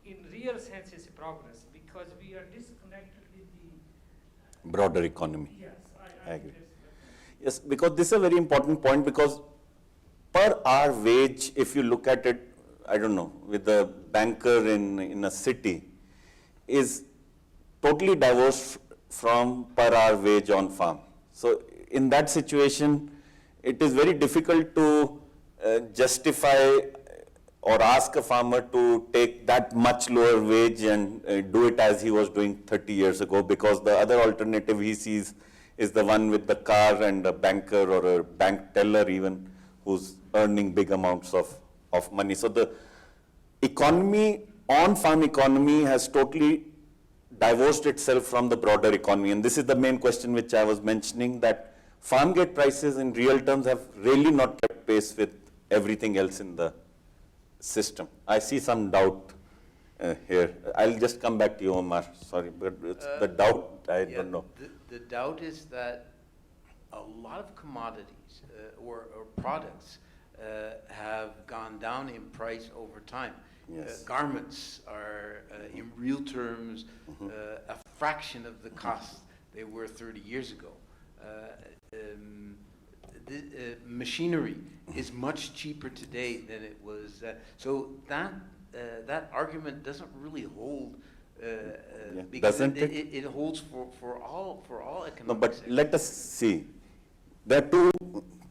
in real sense it's progress, because we are disconnected with the broader economy. Yes, I agree. Yes, because this is a very important point, because per hour wage, if you look at it, I don't know, with a banker in a city, is totally divorced from per hour wage on farm. So in that situation, it is very difficult to justify or ask a farmer to take that much lower wage and do it as he was doing 30 years ago, because the other alternative he sees is the one with the car and a banker or a bank teller even, who's earning big amounts of of money. So the economy, on-farm economy has totally divorced itself from the broader economy. And this is the main question which I was mentioning, that farm gate prices in real terms have really not kept pace with everything else in the system. I see some doubt here. I'll just come back to you, Omar. Sorry, but it's the doubt, I don't know. The doubt is that a lot of commodities or products have gone down in price over time. Yes. Garments are, in real terms, a fraction of the cost they were 30 years ago. Machinery is much cheaper today than it was. So that argument doesn't really hold. Because Doesn't it holds for all economic No, but sectors. let us see. There are two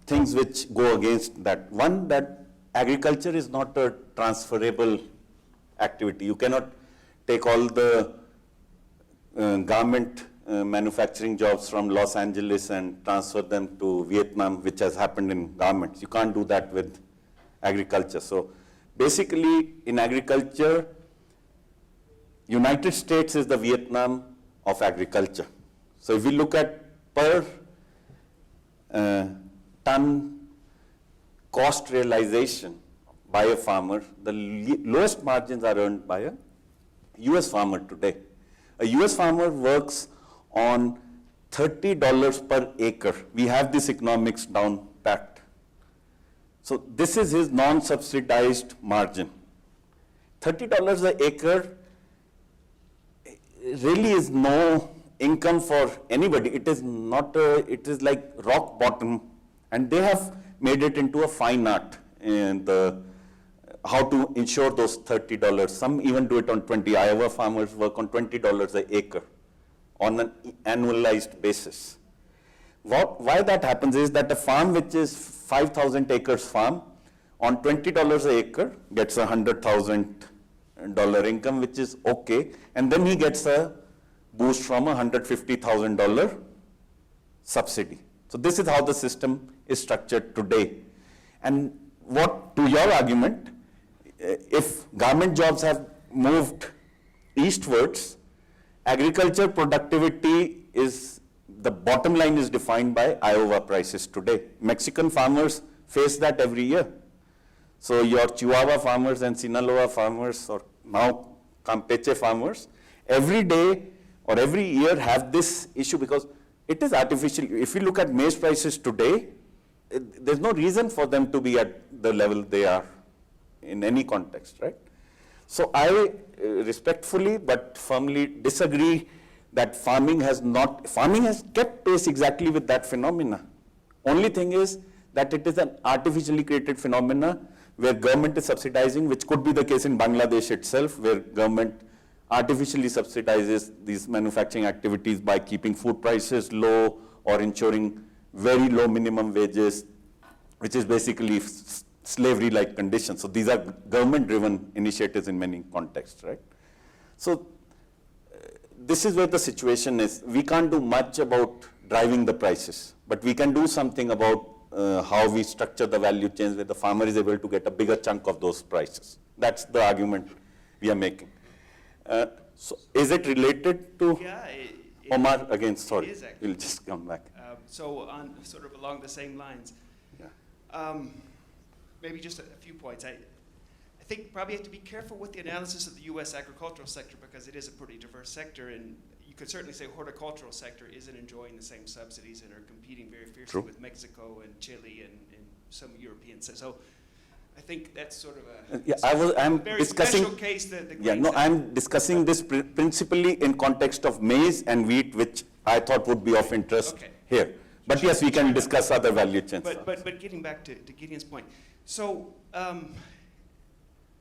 things which go against that. One, that agriculture is not a transferable activity. You cannot take all the garment manufacturing jobs from Los Angeles and transfer them to Vietnam, which has happened in garments. You can't do that with agriculture. So basically, in agriculture, United States is the Vietnam of agriculture. So if we look at per ton cost realization by a farmer, the lowest margins are earned by a US farmer today. A US farmer works on $30 per acre. We have this economics down packed. So this is his non-subsidized margin. $30 an acre really is no income for anybody. It is not it is like rock bottom, and they have made it into a fine art in the how to ensure those $30. Some even do it on 20. Iowa farmers work on $20 an acre on an annualized basis. Why that happens is that a farm which is 5,000 acres farm on $20 an acre gets $100,000 income, which is okay, and then he gets a boost from a $150,000 subsidy. So this is how the system is structured today. And what, to your argument, if garment jobs have moved eastwards, agriculture productivity is, the bottom line is defined by Iowa prices today. Mexican farmers face that every year. So your Chihuahua farmers and Sinaloa farmers, or now Campeche farmers, every day or every year have this issue because it is artificial. If you look at maize prices today, there's no reason for them to be at the level they are in any context, right? So I respectfully but firmly disagree that farming has kept pace exactly with that phenomena. Only thing is that it is an artificially created phenomena where government is subsidizing, which could be the case in Bangladesh itself, where government artificially subsidizes these manufacturing activities by keeping food prices low or ensuring very low minimum wages, which is basically slavery-like conditions. So these are government-driven initiatives in many contexts, right? So this is where the situation is. We can't do much about driving the prices, but we can do something about how we structure the value chains where the farmer is able to get a bigger chunk of those prices. That's the argument we are making. So is it related to Omar again? Sorry, it is actually. we'll just come back. So on sort of along the same lines, Yeah. maybe just a few points. I think probably have to be careful with the analysis of the U.S. agricultural sector because it is a pretty diverse sector, and you could certainly say horticultural sector isn't enjoying the same subsidies and are competing very fiercely True. with Mexico and Chile and some Europeans. So I think that's sort of a I'm very discussing. special case that the Yeah, grain no, sector- I'm discussing this principally in context of maize and wheat, which I thought would be of interest Okay. here. But yes, we can discuss other value chains. But getting back to Gideon's point, so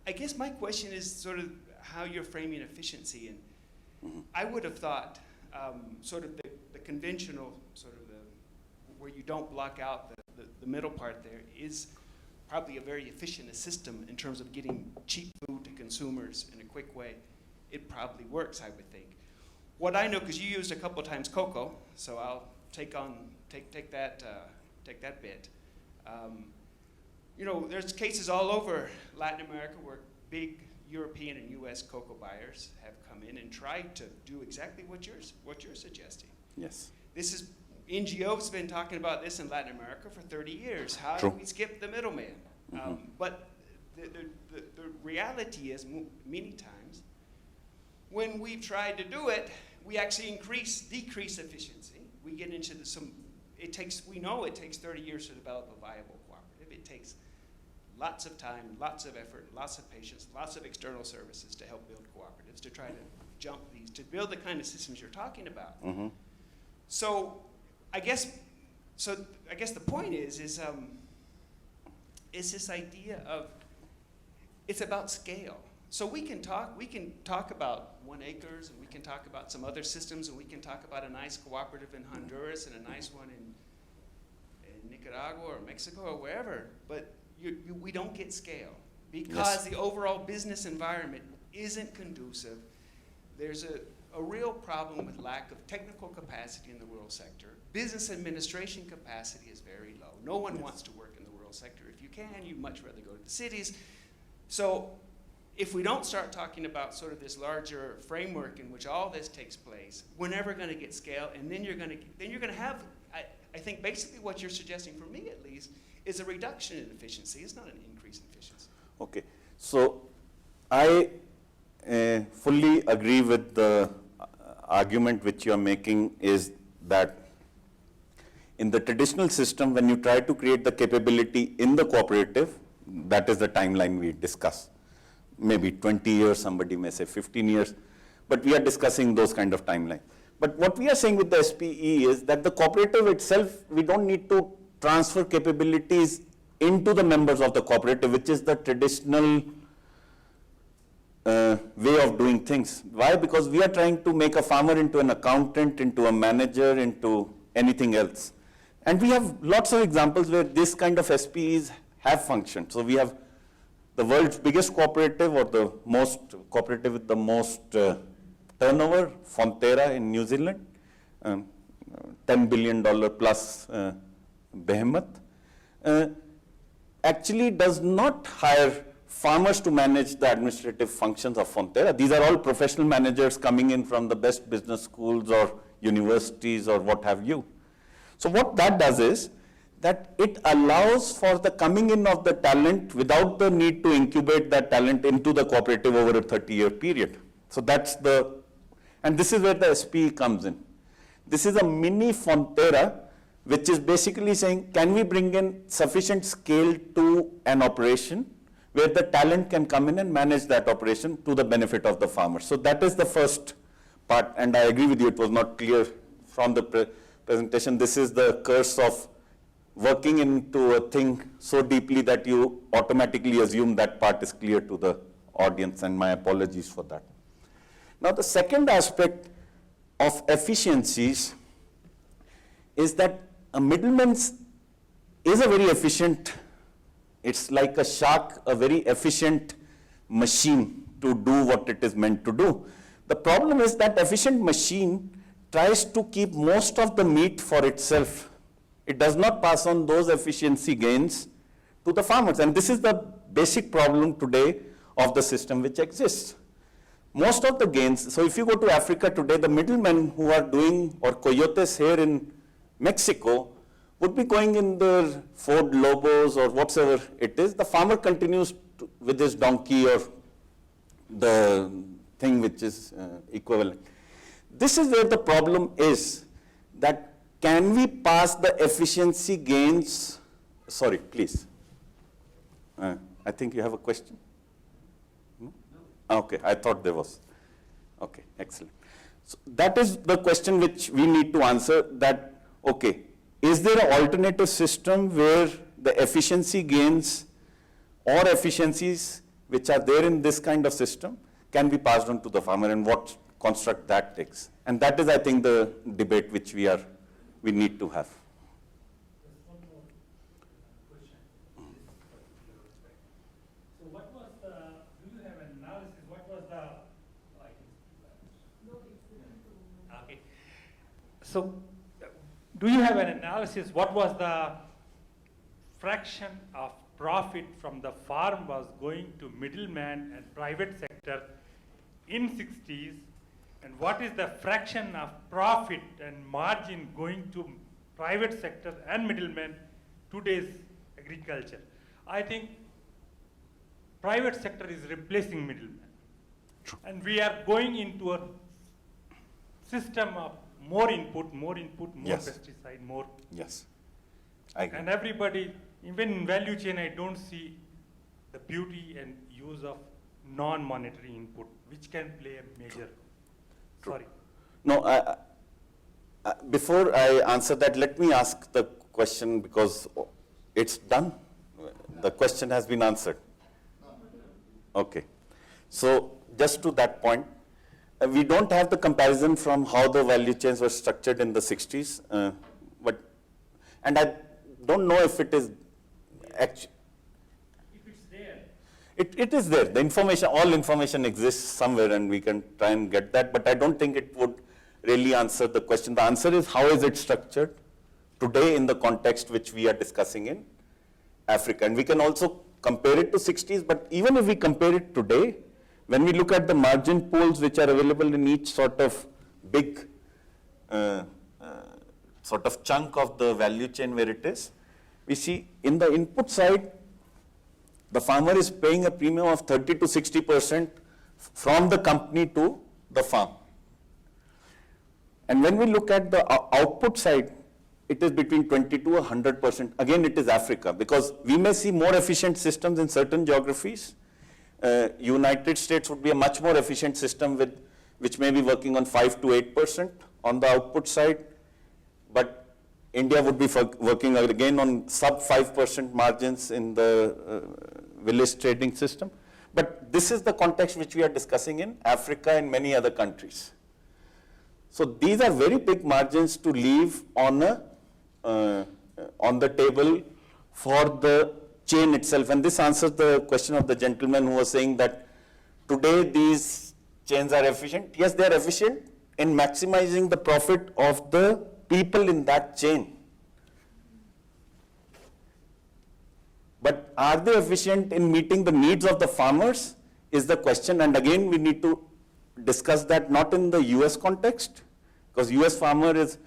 I guess my question is sort of how you're framing efficiency, and I would have thought sort of the conventional sort of where you don't block out the middle part there is probably a very efficient system in terms of getting cheap food to consumers in a quick way. It probably works, I would think. What I know, because you used a couple times cocoa, so I'll take that bit. you know, there's cases all over Latin America where big European and U.S. cocoa buyers have come in and tried to do exactly what you're suggesting. Yes. This is, NGOs been talking about this in Latin America for 30 years. How True. do we skip the middleman? But the reality is, many times, when we've tried to do it, we actually decrease efficiency. We get into we know it takes 30 years to develop a viable cooperative. It takes lots of time, lots of effort, lots of patience, lots of external services to help build cooperatives, to try to to build the kind of systems you're talking about. So I guess the point is this idea of, it's about scale. So we can talk about 1 acres, and we can talk about some other systems, and we can talk about a nice cooperative in Honduras and a nice one in Nicaragua or Mexico or wherever, but we don't get scale because the overall business environment isn't conducive. There's a real problem with lack of technical capacity in the rural sector. Business administration capacity is very low. No one wants to work in the rural sector. If you can, you'd much rather go to the cities. So if we don't start talking about sort of this larger framework in which all this takes place, we're never going to get scale, and then you're going to have, I think basically what you're suggesting, for me at least, is a reduction in efficiency. It's not an increase in efficiency. Okay, so I fully agree with the argument which you are making, is that in the traditional system, when you try to create the capability in the cooperative, that is the timeline we discuss. Maybe 20 years, somebody may say 15 years, but we are discussing those kind of timelines. But what we are saying with the SPE is that the cooperative itself, we don't need to transfer capabilities into the members of the cooperative, which is the traditional way of doing things. Why? Because we are trying to make a farmer into an accountant, into a manager, into anything else. And we have lots of examples where this kind of SPEs have functioned. So we have the world's biggest cooperative, or the most cooperative with the most turnover, Fonterra in New Zealand, $10 billion plus behemoth, actually does not hire farmers to manage the administrative functions of Fonterra. These are all professional managers coming in from the best business schools or universities or what have you. So what that does is that it allows for the coming in of the talent without the need to incubate that talent into the cooperative over a 30-year period. So that's and this is where the SPE comes in. This is a mini Fonterra, which is basically saying, can we bring in sufficient scale to an operation where the talent can come in and manage that operation to the benefit of the farmer. So that is the first part, and I agree with you, it was not clear from the presentation. This is the curse of working into a thing so deeply that you automatically assume that part is clear to the audience, and my apologies for that. Now the second aspect of efficiencies is that a middleman is a very efficient, it's like a shark, a very efficient machine to do what it is meant to do. The problem is that efficient machine tries to keep most of the meat for itself. It does not pass on those efficiency gains to the farmers. And this is the basic problem today of the system which exists. Most of the gains, so if you go to Africa today, the middlemen who are doing, or coyotes here in Mexico, would be going in their Ford Lobos or whatsoever it is. The farmer continues with his donkey or the thing which is equivalent. This is where the problem is, that can we pass the efficiency gains? Sorry, please. I think you have a question. No? Okay, I thought there was. Okay, excellent. So that is the question which we need to answer, that, okay, is there an alternative system where the efficiency gains or efficiencies which are there in this kind of system can be passed on to the farmer, and what construct that takes? And that is, I think, the debate which we need to have. There's one more question. So what was do you have an analysis, what was okay. So do you have an analysis, what was the fraction of profit from the farm was going to middleman and private sector in 60s, and what is the fraction of profit and margin going to private sector and middleman today's agriculture. I think private sector is replacing middleman. And we are going into a system of more input, more Yes. pesticide, more. Yes, I agree. And everybody, even in value chain, I don't see the beauty and use of non-monetary input, which can play a major role. Sorry. No, before I answer that, let me ask the question because it's done. The question has been answered. Okay. So just to that point, we don't have the comparison from how the value chains were structured in the 60s, and I don't know if it is actually. If it's there. It is there. The information, all information exists somewhere, and we can try and get that. But I don't think it would really answer the question. The answer is how is it structured today in the context which we are discussing in Africa. And we can also compare it to 60s. But even if we compare it today, when we look at the margin pools which are available in each sort of big sort of chunk of the value chain where it is, we see in the input side, the farmer is paying a premium of 30 to 60% from the company to the farm. And when we look at the output side, it is between 20 to 100%. Again, it is Africa, because we may see more efficient systems in certain geographies. United States would be a much more efficient system which may be working on 5 to 8% on the output side, but India would be working again on sub 5% margins in the village trading system. But this is the context which we are discussing in Africa and many other countries. So these are very big margins to leave on the table for the chain itself. And this answers the question of the gentleman who was saying that today these chains are efficient. Yes, they are efficient in maximizing the profit of the people in that chain. But are they efficient in meeting the needs of the farmers is the question. And again, we need to discuss that not in the US context, because US farmer is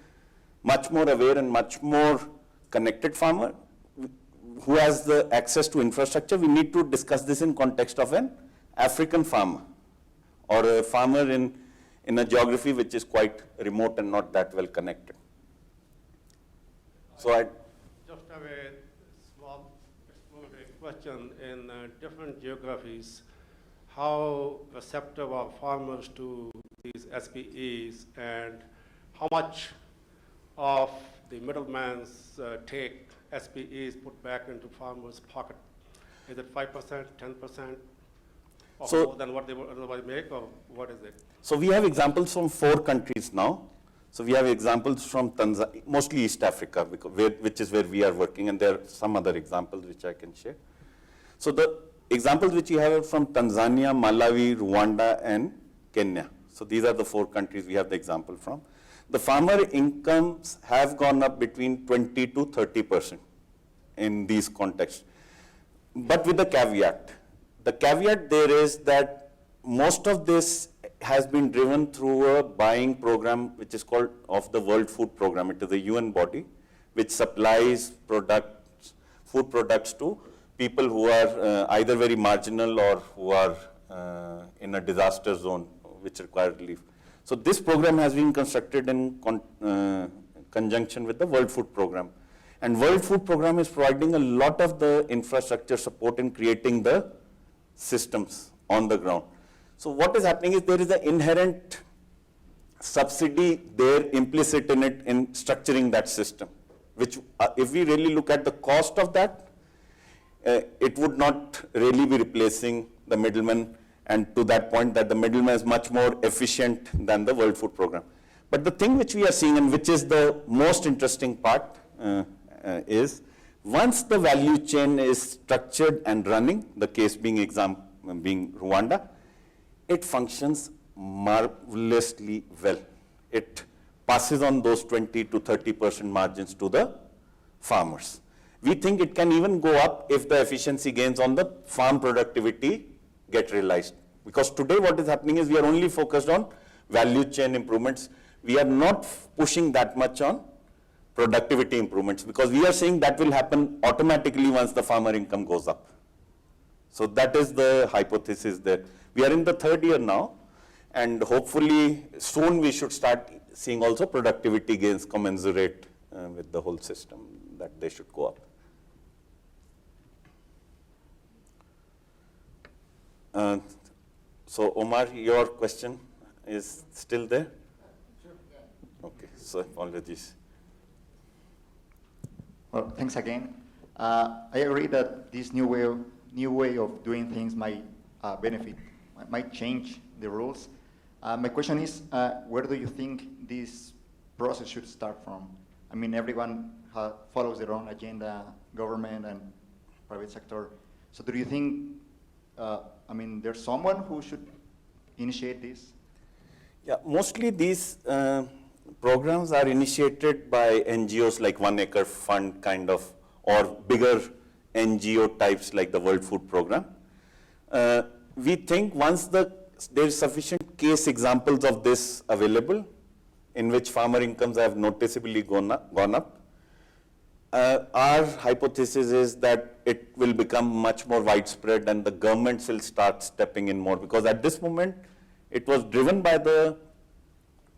much more aware and much more connected farmer who has the access to infrastructure. We need to discuss this in context of an African farmer or a farmer in a geography which is quite remote and not that well connected. So I just have a small exploratory question. In different geographies, how receptive are farmers to these SPEs, and how much of the middleman's take SPEs put back into farmers' pocket? Is it 5%, 10%, or So- more than what they would otherwise make, or what is it? So we have examples from 4 countries now. So we have examples from Tanzania, mostly East Africa, which is where we are working, and there are some other examples which I can share. So the examples which you have are from Tanzania, Malawi, Rwanda, and Kenya. So these are the 4 countries we have the example from. The farmer incomes have gone up between 20 to 30% in these contexts, but with a caveat. The caveat there is that most of this has been driven through a buying program which is called of the World Food Program. It is a UN body which supplies products, food products to people who are either very marginal or who are in a disaster zone which require relief. So this program has been constructed in conjunction with the World Food Program. And World Food Program is providing a lot of the infrastructure support in creating the systems on the ground. So what is happening is there is an inherent subsidy there implicit in it in structuring that system, which if we really look at the cost of that, it would not really be replacing the middleman, and to that point that the middleman is much more efficient than the World Food Program. But the thing which we are seeing, and which is the most interesting part, is once the value chain is structured and running, the case being Rwanda, it functions marvelously well. It passes on those 20 to 30% margins to the farmers. We think it can even go up if the efficiency gains on the farm productivity get realized. Because today what is happening is we are only focused on value chain improvements. We are not pushing that much on productivity improvements because we are saying that will happen automatically once the farmer income goes up. So that is the hypothesis there. We are in the 3rd year now, and hopefully soon we should start seeing also productivity gains commensurate with the whole system, that they should go up. So Omar, your question is still there? Sure. Okay, so apologies. Well, thanks again. I agree that this new way of doing things might might change the rules. My question is, where do you think this process should start from? I mean, everyone follows their own agenda, government and private sector. So do you think, I mean, there's someone who should initiate this? Yeah, mostly these programs are initiated by NGOs like One Acre Fund kind of, or bigger NGO types like the World Food Program. We think once there's sufficient case examples of this available, in which farmer incomes have noticeably gone up, our hypothesis is that it will become much more widespread and the governments will start stepping in more, because at this moment it was driven by the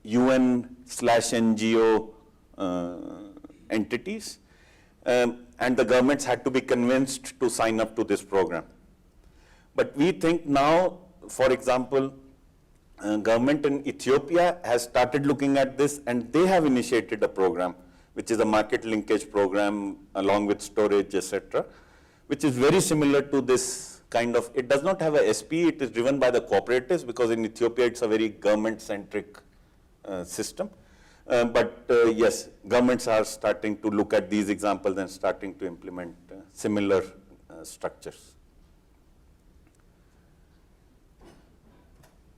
UN/NGO entities, and the governments had to be convinced to sign up to this program. But we think now, for example, government in Ethiopia has started looking at this, and they have initiated a program, which is a market linkage program along with storage, etc., which is very similar to this kind of, it does not have a SP, it is driven by the cooperatives, because in Ethiopia it's a very government-centric system. But yes, governments are starting to look at these examples and starting to implement similar structures.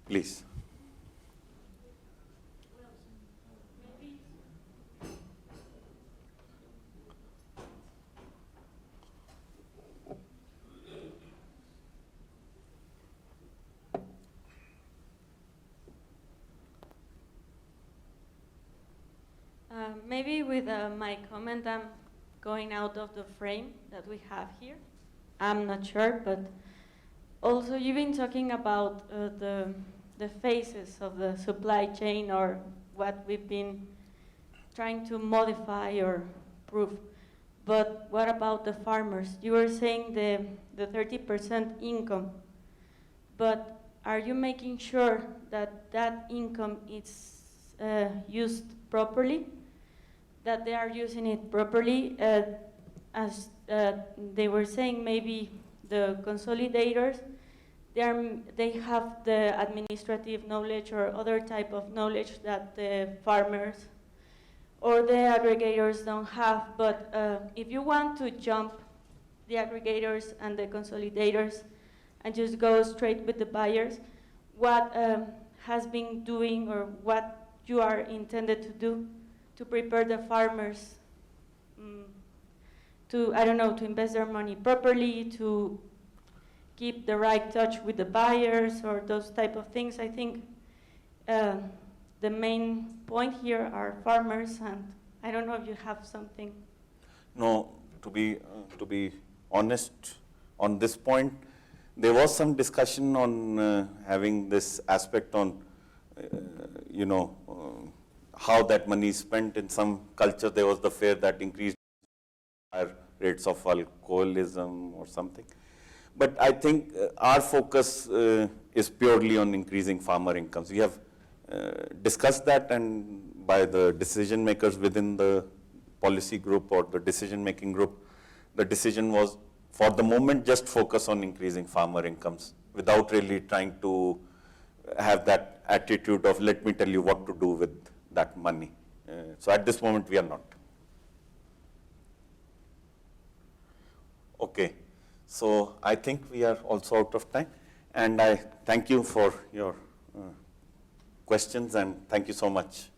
Please. Maybe with my comment, I'm going out of the frame that we have here. I'm not sure, but also you've been talking about the phases of the supply chain, or what we've been trying to modify or prove. But what about the farmers? You were saying the 30% income, but are you making sure that that income is used properly? That they are using it properly? As they were saying, maybe the consolidators, they have the administrative knowledge or other type of knowledge that the farmers or the aggregators don't have. But if you want to jump the aggregators and the consolidators and just go straight with the buyers, what has been doing, or what you are intended to do to prepare the farmers to, I don't know, to invest their money properly, to keep the right touch with the buyers, or those type of things. I think the main point here are farmers, and I don't know if you have something. No, to be honest, on this point, there was some discussion on having this aspect on, how that money is spent. In some culture, there was the fear that increased higher rates of alcoholism or something. But I think our focus is purely on increasing farmer incomes. We have discussed that, and by the decision makers within the policy group or the decision making group, the decision was, for the moment, just focus on increasing farmer incomes without really trying to have that attitude of, let me tell you what to do with that money. So at this moment, we are not. Okay, so I think we are also out of time, and I thank you for your questions, and thank you so much.